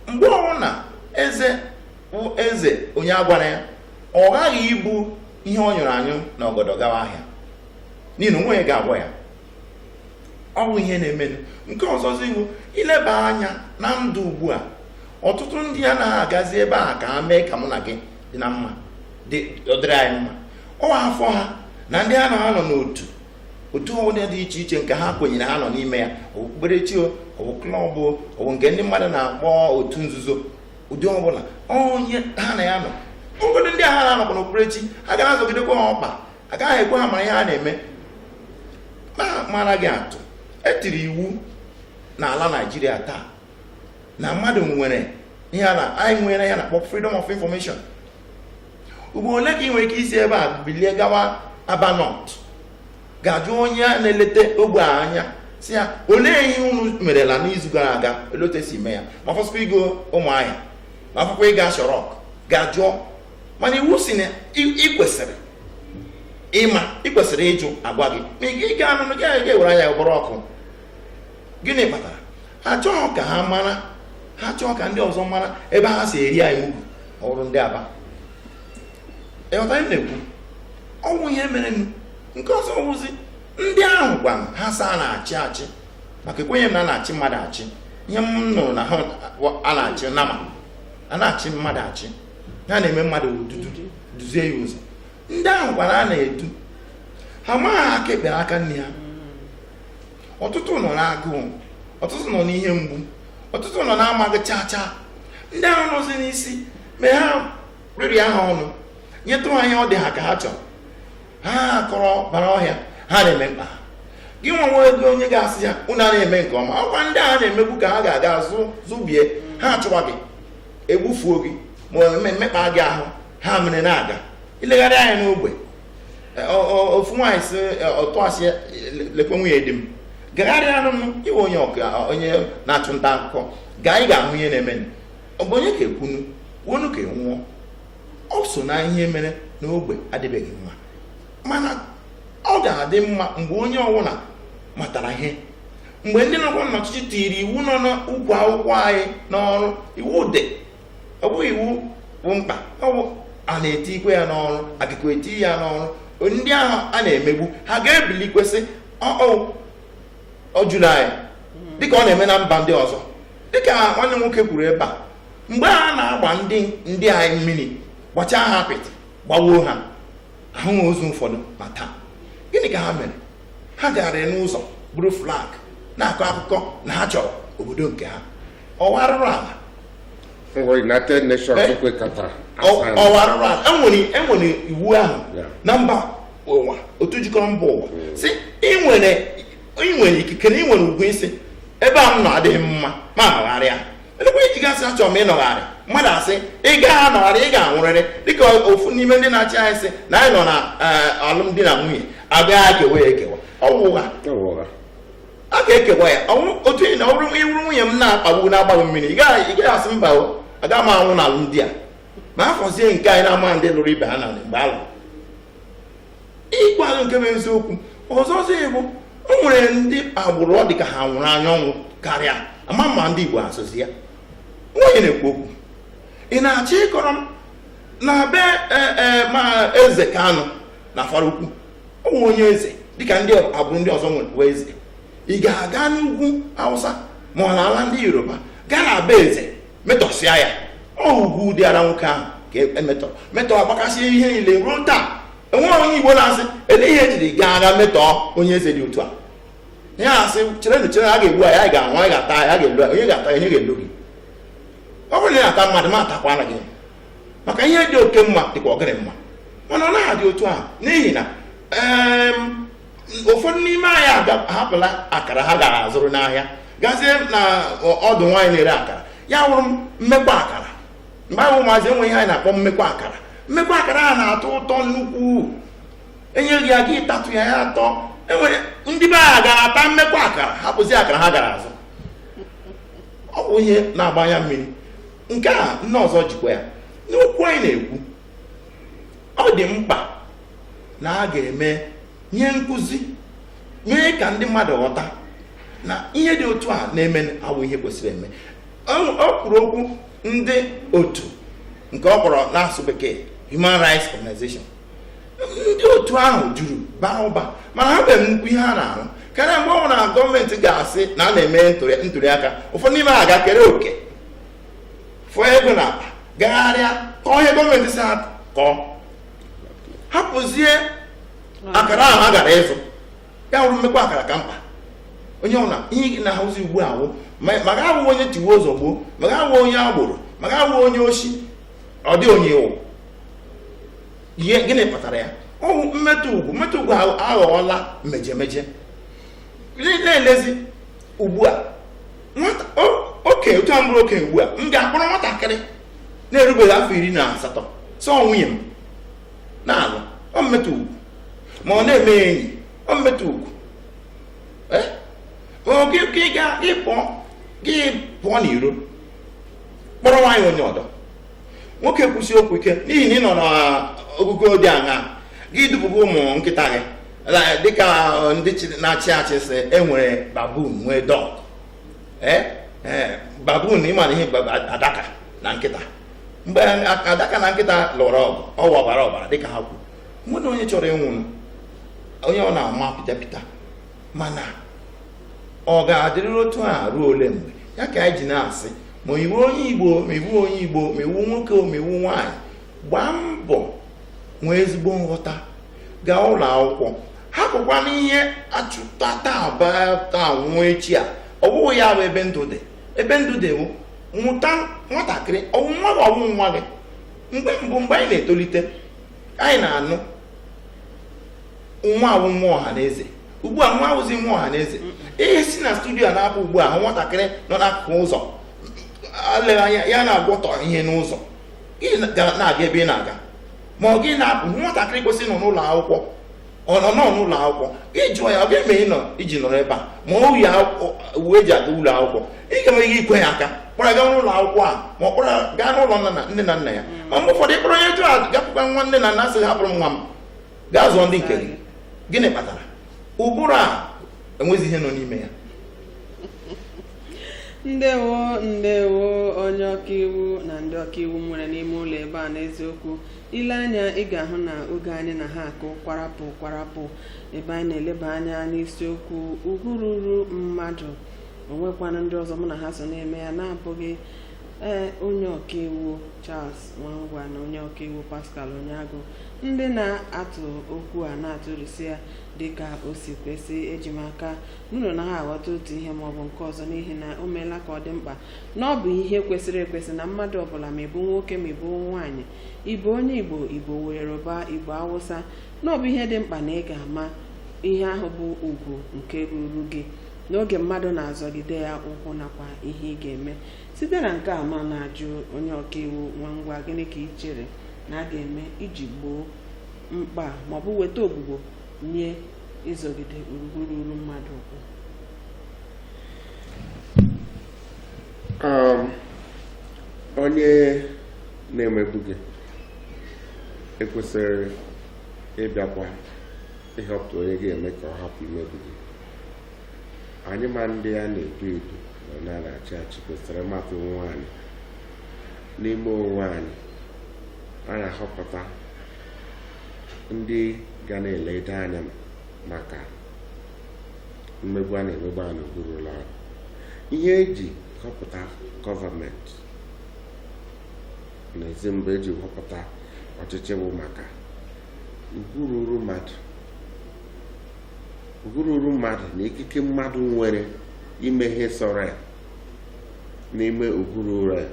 Mgbe ọbụla na eze onye agwara ya, ọ ghaghị ibu ihe ọ nyụrụ anyụ na ọgọdọ gawa ahịa, n'ihi na onwe ya ga-agwa ya. Ọ bụ ihe na-emenụ. Nke ọzọzi iwu ileba anya na ndụ ugbu a, ọtụtụ ndị anaghị agazi ebe a ka ha mee ka mụ na gị dị na mma, dịrị anyị mma. Ọ afọ ha na ndị ha na-anọ n'otu ọbụla dị iche iche nke ha kwenyere ha nọ n'ime ya, okpukperechi, ọbụ klọb, ọbụ nke ndị mmadụ na-akpọ otu nzuzo, ụdị ọbụla onye ha na ya nọ. Obodo ndị agha na-anọkwa n'okpukperechi, ha gara azọgidekwa ha ọkpa, agaghị ekwe ha mara ihe ha na-eme. Mara gị atụ, etiri iwu n'ala Naịjirịa taa na mmadụ nwere ihe anyị nwere ya na-akpọ freedom of information. Ugbo ole ka ị nwere ike isi ebe a bilie gawa Aba North, ga-ajụ onye na-eleta ogbe anya si ya olee ihe unu merela n'izu gara aga, elote si mee ya, ma fọsịkwa igo Ụmụahịa, ma akwụkwọ ịga Shorok, ga-ajụọ. Mana iwu si na ị kwesịrị ịjụ agwa gị, ma ị ga-anụ gị ga-ewere anya gbọrọ ọkụ. Gịnị kpatara? Ha chọọ ka ha mara, ha chọọ ka ndị ọzọ mara ebe ha si eri anyị ugwu ọrụ ndị Aba. Ịghọta m na-ekwu? Ọnwụ ihe mere nụ. Nke ọzọ wụzi ndị ahụ gwa m ha saa na-achị achị, maka ekwenye m na na-achị mmadụ achị. Ihe m nụrụ na ha a na-achị nama, a na-achị mmadụ achị, ha na-eme mmadụ duzie ya ụzọ. Ndị ahụ gwara a na-edu, ha maghị aka ekpere aka nne ha. Ọtụtụ nọ n'agụụ, ọtụtụ nọ n'ihe mgbu, ọtụtụ nọ na-amaghị chaa. Ndị ahụ nọzi n'isi mee ha rịrị aha ọnụ, nyetụ ha ihe ọ dị ha ka ha chọrọ. ha kọrọ bara ọhịa ha na-eme mkpa ha. Gị nwa ego onye ga-asị ya unu a na-eme nke ọma, ọkwa ndị a na-emegbu ka ha ga-aga zụbie ha achụwa gị egbufuo gị ma mmekpa gị ahụ ha mere na-aga ilegharị anya n'ogbe. Ofu nwaanyị si ọtụ asị lekwe nwunye di m gagharịa anụ m iwe onye na-achụ nta akụkọ gaa ị ga-ahụ ihe na-eme ọ bụ onye ka ekwunu wonu ka nwụọ. Ọ so na ihe mere n'ogbe adịbeghị mma, mana ọ ga-adị mma mgbe onye ọbụla matara ihe, mgbe ndị nọkwa n'ọchịchị tiri iwu nọ n'ukwu akwụkwọ anyị n'ọrụ. Iwu dị, ọ bụghị iwu bụ mkpa, ọ bụ a na-etikwe ya n'ọrụ, akụkụ eti ya n'ọrụ. Ndị ahụ a na-emegbu ha ga-ebili kwesị ọ jụrụ anyị dịka ọ na-eme na mba ndị ọzọ. Dịka nwanne nwoke kwuru ebe a, mgbe a na-agba ndị anyị mmiri gbachaa ha apịtị gbawuo ha ahụ ozu ụfọdụ ma taa gịnị ka ha mere? Ha gagharịrị n'ụzọ buru flag na-akọ akụkọ na ha chọrọ obodo nke ha. Ọwa arụrụ ala United Nations kwekọtara ọwa arụrụ ala enwere iwu ahụ na mba ụwa, otu jikọrọ mba ụwa si ị nwere ikike na ị nwere ugwu isi ebe a m nọ adịghị mma ma nọgharịa. Elekwa iji gasị achọrọ m ịnọgharị, mmadụ asị ị gaghị anọgharị, ị ga-anwụrịrị. Dịka ofu n'ime ndị na-achị anyị sị na anyị nọ na alụmdi na nwunye agaghị ekewa ya ekewa. Ọwụwa a ga-ekewa ya otu ị na ọrụ ịwụrụ nwunye m na-akpagbu na-agbaghị mmiri ị gaghị asị mba aga m anwụ na alụmdi a ma afọzie nke anyị na-ama ndị lụrụ ibe ha na mgbe alụ ịgwa nke bụ eziokwu. Ọzọzi bụ o nwere ndị agbụrụ ọ dị ka ha nwụrụ anya ọnwụ karịa ama ma ndị Igbo asụzi ya. Nwunye na-ekwu okwu ị na-achọ ịkọrọ m na be ma eze Kanụ na Afara Ukwu onwe onye eze dịka ndị agbụrụ ndị ọzọ nwere eze. Ị ga-aga n'ugwu Hausa ma ọ na ala ndị Yoruba gaa na be eze metọsịa ya. Ọ ugwu dị ara nwoke ahụ ka metọ agbakasị ihe niile ruo taa. Enweghị onye Igbo na-asị ele ihe ejiri gaa agha metọọ onye eze dị otu a. Ya asị chere a ga-egbu anyị, anyị ga-anwụ, anyị ga-ata anyị, ga-elu onye ga-ata onye ga-elu gị. Ọ bụrụ na ya ata mmadụ ma atakwana gị maka ihe dị oke mma dịka ọgịrị mma, mana ọ na-adị otu a n'ihi na ụfọdụ n'ime anyị ahapụla akara ha gara azụrụ n'ahịa gazie na ọdụ nwaanyị na-ere akara ya wụrụ mmekwa akara. Mgbe ahụ ụmụazị enwe ihe anyị na-akpọ mmekwa akara. Mmekwa akara ha na-atọ ụtọ nnukwu, enye gị aga ịtatụ ya ya atọ. Enwere ndị be anyị gara ata mmekwa akara hapụzi akara ha gara azụ. Ọ bụ ihe na-agbanya mmiri. Nke a nne ọzọ jikwa ya n'okwu anyị na-ekwu. Ọ dị mkpa na a ga-eme nye nkụzi mee ka ndị mmadụ ghọta na ihe dị otu a na-eme awụ ihe kwesịrị eme. Ọ kwuru okwu ndị otu nke ọ kpọrọ n'asụ bekee Human Rights Organization. Ndị otu ahụ juru bara ụba mana ha nwere nnukwu ihe a na-arụ karịa mgbe ọ bụrụ na gọọmenti ga-asị na a na-eme ntụli aka. Ụfọdụ n'ime ha ga-kere oke fụọ ego na akpa gagharịa kọọ ihe gọọmenti si ha kọọ, hapụzie akara ahụ ha gara ịzụ. Ya hụrụ mmekwa akara ka mkpa. Onye ọbụla ihe na-ahụzi ugbu a wụ ma ga-awụ onye tiwe ụzọ gboo, ma ga-awụ onye agboro, ma ga-awụ onye oshi, ọ dị onye iwu. Ihe gịnị kpatara ya? Ọ mmetụ ugwu aghọọla mejemeje. Na-elezi ugbu a okenye otu a mbụrụ okenye ugbu a m ga-akpọrọ nwatakịrị na-erubeghị afọ 18 sọ nwunye m na-alụ. Ọ mmetụ ugwu ma ọ na-eme enyi. Ọ mmetụ ugwu gị pụọ n'iro kpọrọ nwaanyị onye ọdọ. Nwoke kwụsị okwu ike n'ihi na ị nọ n'ogugo dị aṅa gị dupugo ụmụ nkịta gị dịka ndị na-achị achị sị enwere baboon nwee dog. Baboon ịma na ihe adaka na nkịta. Mgbe adaka na nkịta lụrụ ọgụ ọ wabara ọbara dịka ha kwuru. Mụ na onye chọrọ ịnwụ onye ọ na-ama pịtapịta, mana ọ ga-adịrịrị otu a ruo ole mgbe? Ya ka anyị ji na-asị ma iwu onye Igbo ma iwu onye Igbo ma iwu nwoke ma iwu nwaanyị gbaa mbọ nwee ezigbo nghọta, gaa ụlọ akwụkwọ, hapụkwa n'ihe achụta taa nwụọ echi a. Ọ bụghị ya bụ ebe ndụ dị. Ebe ndụ dị bụ nwụta nwatakịrị ọwụ nwa gị. Mgbe anyị na-etolite anyị na-anụ nwa awụ nwa ọha na eze ugbu a nwa awụzi nwa ọha na eze ihe si na studio a na-apụ ugbu a nwatakịrị nọ n'akụkụ ụzọ aleghị anya ya na-agwọtọ ihe n'ụzọ gị na-aga ebe ị na-aga ma ọ gị na-apụ nwatakịrị kwesịrị nọ n'ụlọ akwụkwọ ọ nọ n'ụlọ akwụkwọ ịjụọ ya ọ ga-eme iji nọrọ ebe a ma o yi uwe eji aga ụlọ akwụkwọ ị ga-enweghị ikwe ya aka kpọrọ gaa n'ụlọ akwụkwọ a ma ọ kpọrọ gaa n'ụlọ nne na nna ya ma mgbe ụfọdụ ịkpọrọ onye jụrụ gapụkwa nwa nne na nna sị hapụrụ m nwa m gaa zụọ ndị nke gị gịnị kpatara ụbụrụ a enwezi ihe nọ n'ime ya. Ndewo onye ọkaiwu na ndị ọkaiwu nwere n'ime ụlọ ebe a n'eziokwu ile anya ị ga-ahụ na oge anyị na ha akụ kwarapụ ebe anyị na-eleba anya n'isiokwu ugwu ruru mmadụ onwekwana ndị ọzọ mụ na ha so na-eme ya na-abụghị onye ọkaiwu Charles Nwangwa na onye ọkaiwu Pascal Onyeagụ ndị na-atụ okwu a na-atụrịsị ya dịka o si kwesị ejimaka n'ụlọ na ha aghọta otu ihe maọbụ nke ọzọ n'ihi na o meela ka ọ dị mkpa na ọ bụ ihe kwesịrị ekwesị na mmadụ ọbụla ma ịbụ nwoke ma ịbụ nwaanyị ịbụ onye Igbo were Yoruba Igbo Awụsa na ọ bụ ihe dị mkpa na ị ga-ama ihe ahụ bụ ugwu nke ruru gị n'oge mmadụ na-azọgide ya ụkwụ nakwa ihe ị ga-eme site na nke a ma na-ajụ onye ọkaiwu Nwangwa gịnị ka ị chere na a ga-eme iji gboo mkpa maọbụ weta ogbugbo nye ịzọgide gburugburu ruru mmadụ ụkwụ. Onye na-emegbu gị ekwesịrị ịbịakwa ịhọpụta onye ga-eme ka ọ hapụ imegbu gị. Anyị ma ndị a na-edu edu na na-achị achị kwesịrị ịmata onwe anyị n'ime onwe anyị. A na-ahọpụta ndị ga na-elede anya maka mmegbu a na-emegbu a n'okpuru ụlọ ọrụ. Ihe eji họpụta gọọmenti n'ezi mgbe eji họpụta ọchịchị bụ maka ugwu ruru mmadụ na ikike mmadụ nwere ime ihe sọrọ ya n'ime ugwu ya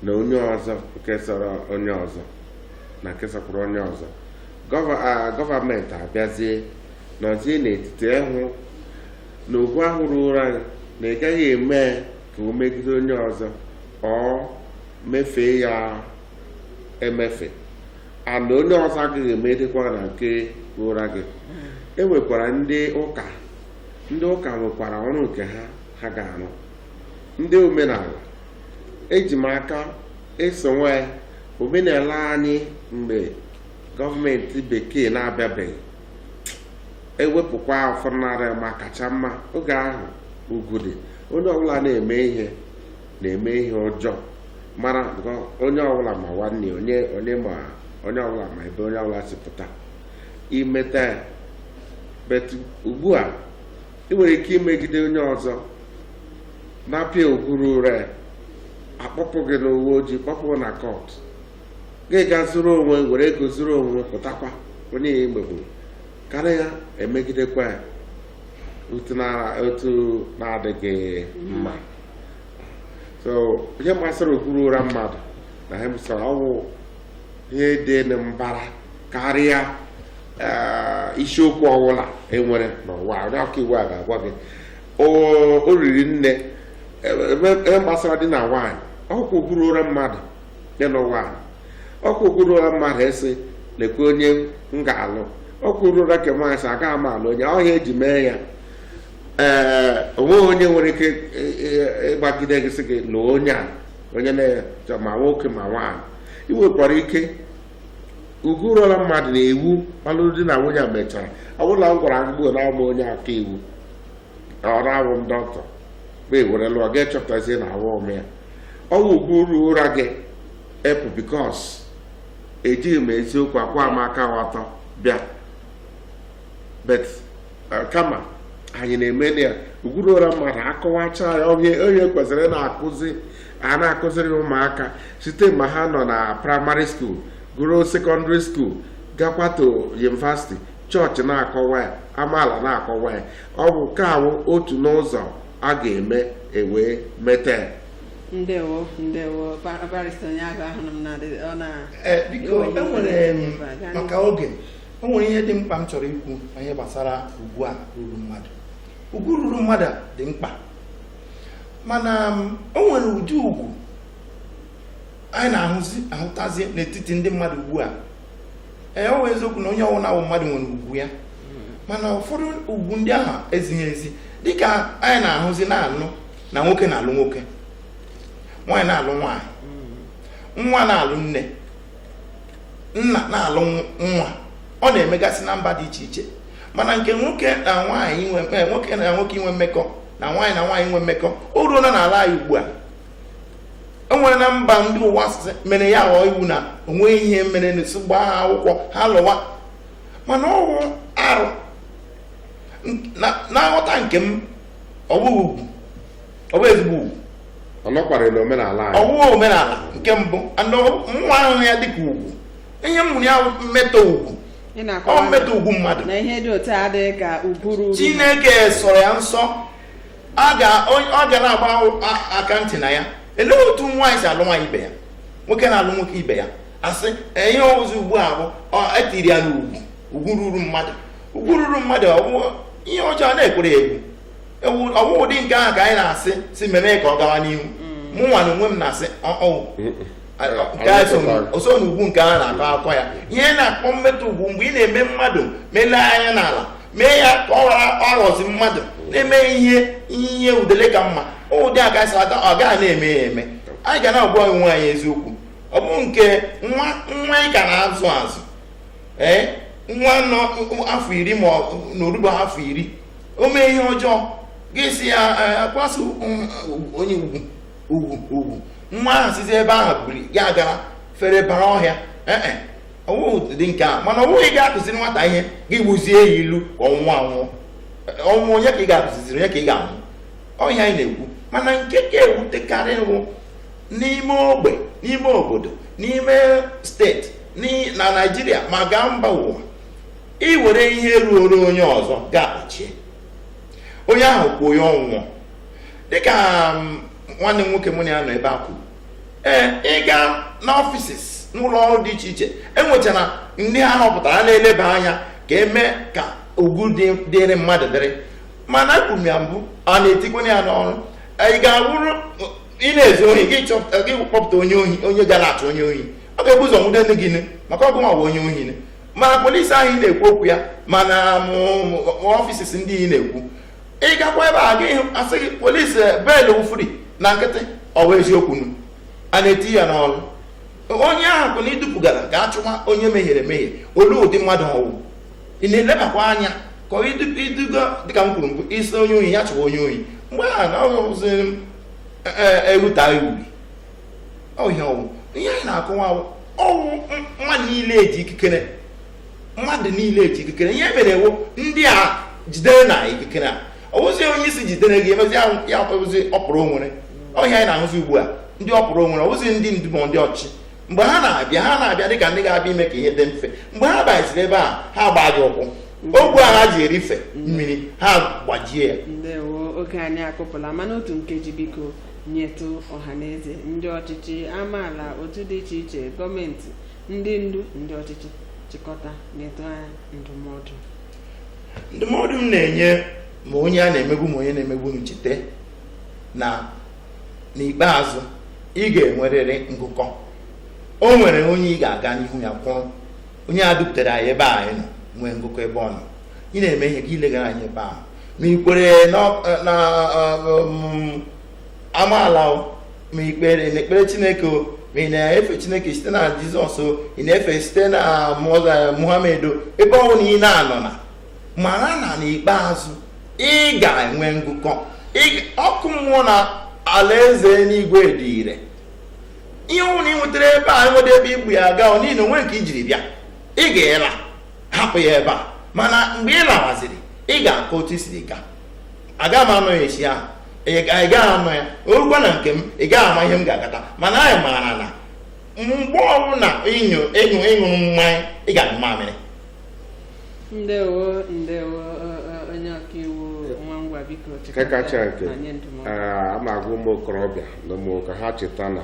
na onye ọzọ nke sọrọ onye ọzọ na nke sọkwara onye ọzọ. Gọọmenti abịazie nọzie n'etiti ịhụ na ugwu ahụ ruru anyị na ị gaghị eme ka o megide onye ọzọ ọ mefee ya emefe ana onye ọzọ agaghị emedekwa na nke rụra gị. Enwekwara ndị ụka nwekwara ọrụ nke ha ga-arụ. Ndị omenala eji m aka esonwe omenala anyị mgbe gọọmenti bekee na-abịabeghị ewepụkwa ụfọdụ narị ma kacha mma oge ahụ ugwu dị onye ọbụla na-eme ihe ọjọọ mara onye ọbụla ma nwanne onye ma onye ọbụla ma ebe onye ọbụla si pụta imeta ya. Bet ugbu a ị nwere ike imegide onye ọzọ na-apịa ogwuru ụra akpọpụ gị n'uwe ojii kpọpụ na kọt gị ga zụrụ onwe were ego zụrụ onwe pụtakwa onye ya emegburu karịa emegidekwa ya otu na-adịghị mma. So ihe gbasara okpuru ụra mmadụ na ihe gbasara ọwụ ihe dị mbara karịa isiokwu ọbụla enwere n'ụwa. Onye ọkaiwu a ga-agwa gị o riri nne ihe gbasara dị na nwaanyị ọkwa okpuru ụra mmadụ dị n'ụwa. Ọkwa okpuru ụra mmadụ esi lekwa onye m ga-alụ ọkpuru ụra ke nwaanyị sị agaghị m alụ onye ọhịa eji mee ya. Onweghị onye nwere ike ịgbagide gị sị gị lụọ onye na-achọ ma nwoke ma nwaanyị. Ị nwekwara ike ugwu ụra mmadụ na-ewu ọlụlụ di na nwunye mechara. Ọ bụla m gwara gị na ama onye ọkaiwu ọrụ awụ m dọkịta ma ewere lụọ gị chọpụtazie na awụ m ya. Ọnwụ ugwu ụra gị epụ bikos ejighị m eziokwu akwa m aka ọtọ bịa. Bet kama anyị na-eme ya ugwu ụra mmadụ akọwacha ya onye kwesịrị na-akụziri ụmụaka site ma ha nọ na praịmarị skuul gụrụ sekọndịrị skuul gakwato yunivasiti chọọchị na-akọwa ya amaala na-akọwa ya. Ọ bụ nke awụ otu n'ụzọ a ga-eme ewee meta ya. Ndewo barịsta Onyeagụ ahụrụ m na biko enwere maka oge o nwere ihe dị mkpa m chọrọ ikwu na ihe gbasara ugwu a ruru mmadụ. Ugwu ruru mmadụ dị mkpa, mana o nwere ụdị ugwu anyị na-ahụtazi n'etiti ndị mmadụ ugbu a. Ọ bụ eziokwu na onye ọbụla bụ mmadụ nwere ugwu ya, mana ụfọdụ ugwu ndị ahụ ezighị ezi, dịka anyị na-ahụzi na-anụ na nwoke na-alụ nwoke, nwaanyị na-alụ nwaanyị, nwa na-alụ nne, nna na-alụ nwa. Ọ na-emegasị na mba dị iche iche, mana nke nwoke na nwaanyị nwoke na nwoke inwe mmekọ na nwaanyị inwe mmekọ o ruola n'ala anyị ugbu a. O nwere na mba ndị ụwa mere ya ghọọ iwu na onweghị ihe mere n'esi gbaa ha akwụkwọ ha lụwa, mana ọ bụ arụ na nghọta nke m. Ọ bụghị ugwu, ọ bụ ezigbo ugwu, ọ bụghị omenala nke mbụ. Nwa ahụ ya dịka ugwu, ihe m hụrụ ya mmetọ ugwu, ọ mmetọ ugwu mmadụ na ihe dị otu adịghị ka ugwu ruru. Chineke sọrọ ya nsọ, ọ ga na-agba aka ntị na ya. Elee otu nwaanyị si alụ nwaanyị ibe ya, nwoke na-alụ nwoke ibe ya, asị ihe ọwụzi ugbu a bụ etiri ya n'ugwu, ugwu ruru mmadụ. Ugwu ruru mmadụ ihe ọjọọ na-ekwere ya egwu. Ọ bụ ụdị nke ahụ ka anyị na-asị si meme ka ọ gawa n'ihu. Mụ nwa na onwe m na-asị oso na ugwu nke ahụ na-akọ akọ ya. Ihe na-akpọ mmetụ ugwu mgbe ị na-eme mmadụ melee anya n'ala, mee ya ka ọ ghara ọghọzi mmadụ, na-eme ihe udele ka mma. Ụdị aka si aga ọ gaghị na-eme ya eme. Anyị ga na-agwa onwe anyị eziokwu. Ọ bụ nke nwa anyị ka na-azụ azụ, nwa nọ afọ 10 ma na oruba afọ 10, o mee ihe ọjọọ gị si ya akwaso onye ugwu. Nwa ahụ sizi ebe ahụ biri ya gara fere bara ọhịa. Ọwụ dị nke a, mana ọ bụghị ga-akụziri nwata ihe gị gbuzie ya ilu ka ọnwụ onye ka ị ga-akụziziri, onye ka ị ga-anwụ. Ọhịa anyị na-ekwu, mana nke ka ewutekarị bụ n'ime ogbe, n'ime obodo, n'ime steeti na Naịjirịa ma gaa mba ụwa. Iwere ihe ruoro onye ọzọ ga-akpachie onye ahụ kwuo ya ọnwụọ. Dịka nwanne m nwoke mụ na ya nọ ebe a kwuru, ịga n'ọfisis, n'ụlọ ọrụ dị iche iche, enwechara ndị ha họpụtara na-eleba anya ka eme ka ugwu dịrị mmadụ dịrị. Mana ekwuru m ya mbụ, a na-etikwana ya n'ọrụ. Ị ga-abụrụ ị na-ezu ohi gị kpọpụta onye gara achụ onye ohi, ọ ga-ebu ụzọ nwude gị maka ọgụ nwa bụ onye ohi. Mana polisi ahụ ị na-ekwu okwu ya, mana ọfisis ndị ị na-ekwu, ị gakwa ebe a gị asị gị polisi bel wụfuri na nkịtị, ọ bụ eziokwu a na-eti ya n'ọrụ. Onye ahụ bụ na idupụgara ga-achụwa onye mehiere emehie. Olee ụdị mmadụ ọwụ? Ị na-elebakwa anya ka iduga dịka m kwuru mbụ, isi onye ohi ya chụwa onye ohi. Mgbe ahụ na ọzi ewuta ewuri ọhịa ọwụ. Ihe anyị na-akọwa ọwụ mmadụ niile eji ikikere, mmadụ niile eji ikikere. Ihe mere ewu ndị a jidere na ikikere a, ọwụzi onye isi jidere gị emezi ya ọwụzi ọpụrụ onwere. Ọhịa anyị na-ahụzi ugbu a, ndị ọpụrụ onwere, ọwụzi ndị ndụmọ ndị ọchịchị. Mgbe ha na-abịa dịka ndị ga-abịa ime ka ihe dị mfe. Mgbe ha banyeziri ebe a, ha gbaa gị ụkwụ. Ogwu a ha ji erife mmiri, ha gbajie ya. Ndewo, oge anyị akụpụla, mana otu nkeji biko nyetụ ọhaneze, ndị ọchịchị, amaala, otu dị iche iche, gọọmenti, ndị ndu, ndị ọchịchị chịkọta nyetụ anyị ndụmọdụ. Ndụmọdụ m na-enye ma onye a na-emegbu ma onye na-emegbu nchete na n'ikpeazụ ị ga-enwerịrị ngụkọ. O nwere onye ị ga-aga n'ihu ya kwụrụ, onye a dupụtara anyị ebe anyị nọ, nwee ngụkọ ebe ọ nọ. Ị na-eme ihe gị ilegara anyị ebe ahụ, ma ị kwere na amaala, ma ikpere Chineke, ma ị na-efe Chineke site na Jizọs, ị na-efe site na Muhammad, ebe ọ na ị na-anọ na mara na n'ikpeazụ ị ga-enwe ngụkọ. Ọkụ mmụọ na alaeze n'igwe dị ire. Ihe ọbụla ị nwetara ebe a, nweta ebe igbu ya gaa niile onwe nke ijiri bịa, ị ga-ela hapụ ya ebe a. Mana mgbe ị lawaziri, ị ga-akọ otu isiri gaa. Aga m anọ ya esi ahụ, ị gaghị anọ ya. Orukwa na nke m, ị gaghị ama ihe m ga-agata. Mana anyị maara na mgbe ọbụla ịṅụ mmanya, ị ga-anyụ mamịrị. Ndewo, onye ọkaiwu Nwangwa, biko kacha nke a na-agwa ụmụ okorobịa na ụmụ ka ha cheta na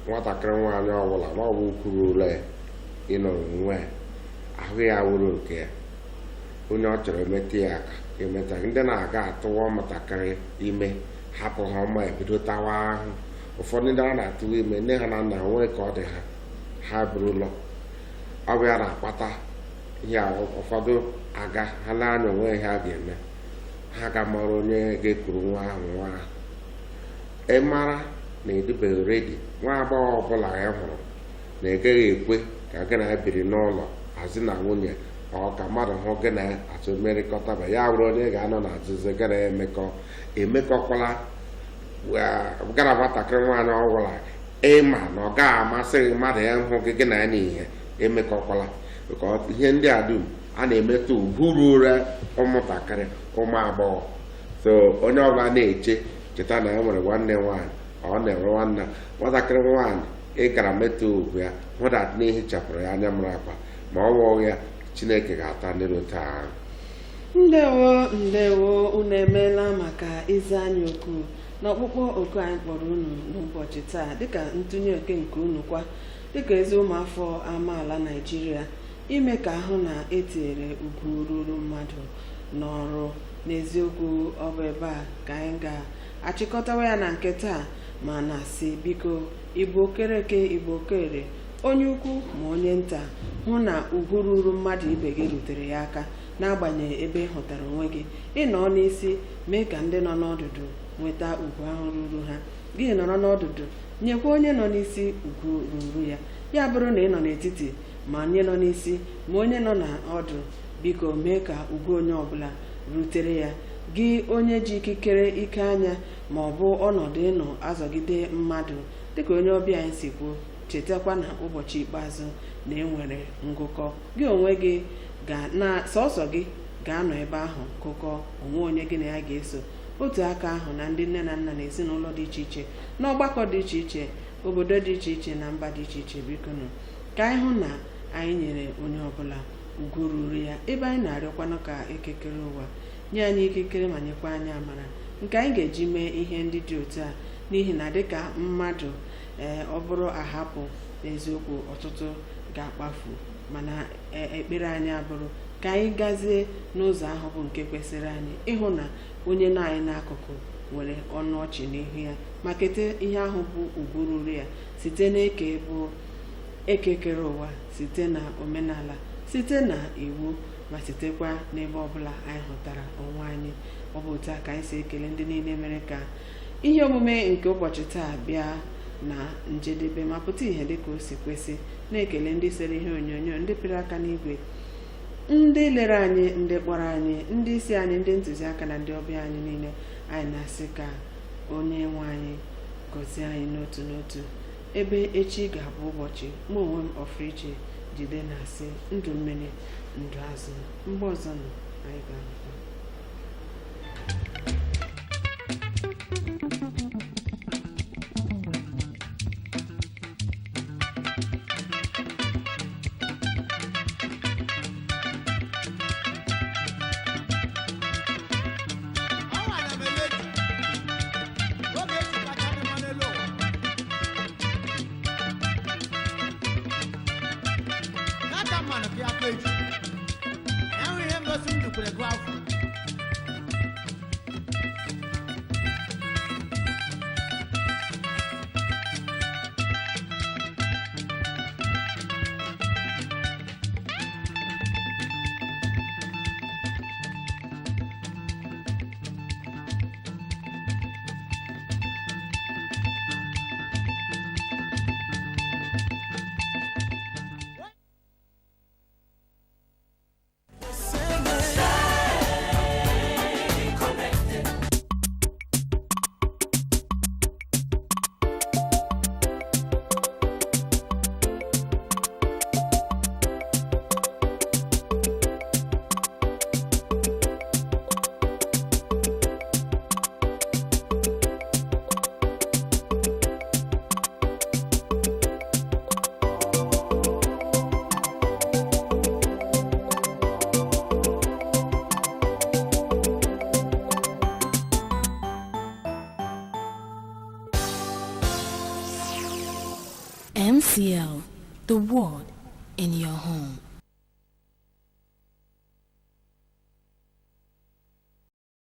nwatakịrị nwaanyị ọbụla ma ọ bụ kwuru ule ịnọ onwe ahụ ya wụrụ nke ya onye ọ chọrọ emeta ya aka emeta ndị na-aga atụwa ụmụntakịrị ime hapụ ha ọma ebido tawa ahụ ụfọdụ ndị a na-atụwa ime nne ha na nna nwee ka ọ dị ha bụrụ ụlọ ọ bụ ya na-akpata ihe ụfọdụ aga ha lee anya onwe ha ga-eme ha ga-amara onye ga-ekuru nwa ahụ ị mara na edubeghị redi nwa agbọghọ ọbụla ya hụrụ na egaghị ekwe ka gị na ya biri n'ụlọ azụ na nwunye ọ ka mmadụ hụ gị na atụ mmerịkọtaba ya wụrụ onye ga-anọ na azụzụ gị na emekọkwala gara nwatakịrị nwaanyị ọgwụla ịma na ọ gaghị amasị mmadụ ya hụ gị na ya n'ihe emekọkwala ihe ndị a dum a na-emetụ uburu ụra ụmụntakịrị ụmụ agbọghọ so onye ọbụla na-eche cheta na ya nwere nwanne nwaanyị ọ na-enwe nwatakịrị nwaanyị ị gara metụ ugwu ya hụdat na ehichapụrụ ya anya mara akpa ma ọ wụọ ya Chineke ga-ata ndị rote ahụ. Ndewo unu emeela maka ịza anyị okwu na ọkpụkpọ oku anyị kpọrọ unu n'ụbọchị taa dịka ntụnye oke nke unu kwa dịka ezi ụmụafọ amaala Naịjirịa ime ka ahụ na etinyere ugwu ruru mmadụ n'ọrụ. N'eziokwu ọ bụ ebe a ka anyị ga-achịkọtawa ya na nke taa ma na-asị biko Igbo kereke Igbo kere onye ukwu ma onye nta hụ na ugwu ruru mmadụ ibe gị rutere ya aka n'agbanyeghị ebe ị hụtara onwe gị ịnọ n'isi mee ka ndị nọ n'ọdụdụ nweta ugwu ahụ ruru ha gị nọrọ n'ọdụdụ nyekwa onye nọ n'isi ugwu ruru ya ya bụrụ na ị nọ n'etiti ma onye nọ n'isi ma onye nọ n'ọdụ biko mee ka ugwu onye ọbụla rutere ya gị onye ji ikikere ike anya ma ọ bụ ọnọdụ ịnọ azọgide mmadụ dịka onye ọbịa anyị si kwuo chetakwa na ụbọchị ikpeazụ na enwere ngụkọ gị onwe gị na sọsọ gị ga-anọ ebe ahụ gụkọ onwe onye gị na ya ga-eso otu aka ahụ na ndị nne na nna na ezinụlọ dị iche iche n'ọgbakọ dị iche iche obodo dị iche iche na mba dị iche iche biko nụ ka anyị hụ na anyị nyere onye ọbụla ugwu ruru ya ebe anyị na-arịọkwanụ ka ekekere ụwa nye anyị ikikere ma nyekwa anyị amara nke anyị ga-eji mee ihe ndị dị otu a n'ihi na dịka mmadụ ọ bụrụ ahapụ n'eziokwu ọtụtụ ga-akpafu mana ekpere anyị abụrụ ka anyị gazie n'ụzọ ahụ bụ nke kwesịrị anyị ịhụ na onye nọ anyị n'akụkụ nwere ọnụ ọchị n'ihu ya ma kete ihe ahụ bụ ugwu ruru ya site n'eke bụ ekekere ụwa site na omenala site na iwu ma sitekwa n'ebe ọbụla anyị hụtara onwe anyị. Ọ bụ otu a ka anyị si ekele ndị niile mere ka ihe omume nke ụbọchị taa bịa na njedebe ma pụta ihe dịka o si kwesị na-ekele ndị sere ihe onyonyo ndị pịrị aka n'igwe ndị lere anyị ndị kpọrọ anyị ndị isi anyị ndị ntụziaka na ndị ọbịa anyị niile anyị na-asị ka onye nwe anyị gọzie anyị n'otu n'otu ebe echi ga-abụ ụbọchị mụ onwe m Ọfriche Jide na-asị ndụ mmiri ndụ azụ mgbe ọzọ nọ anyị ga-anọkwa. MCL, the world in your home.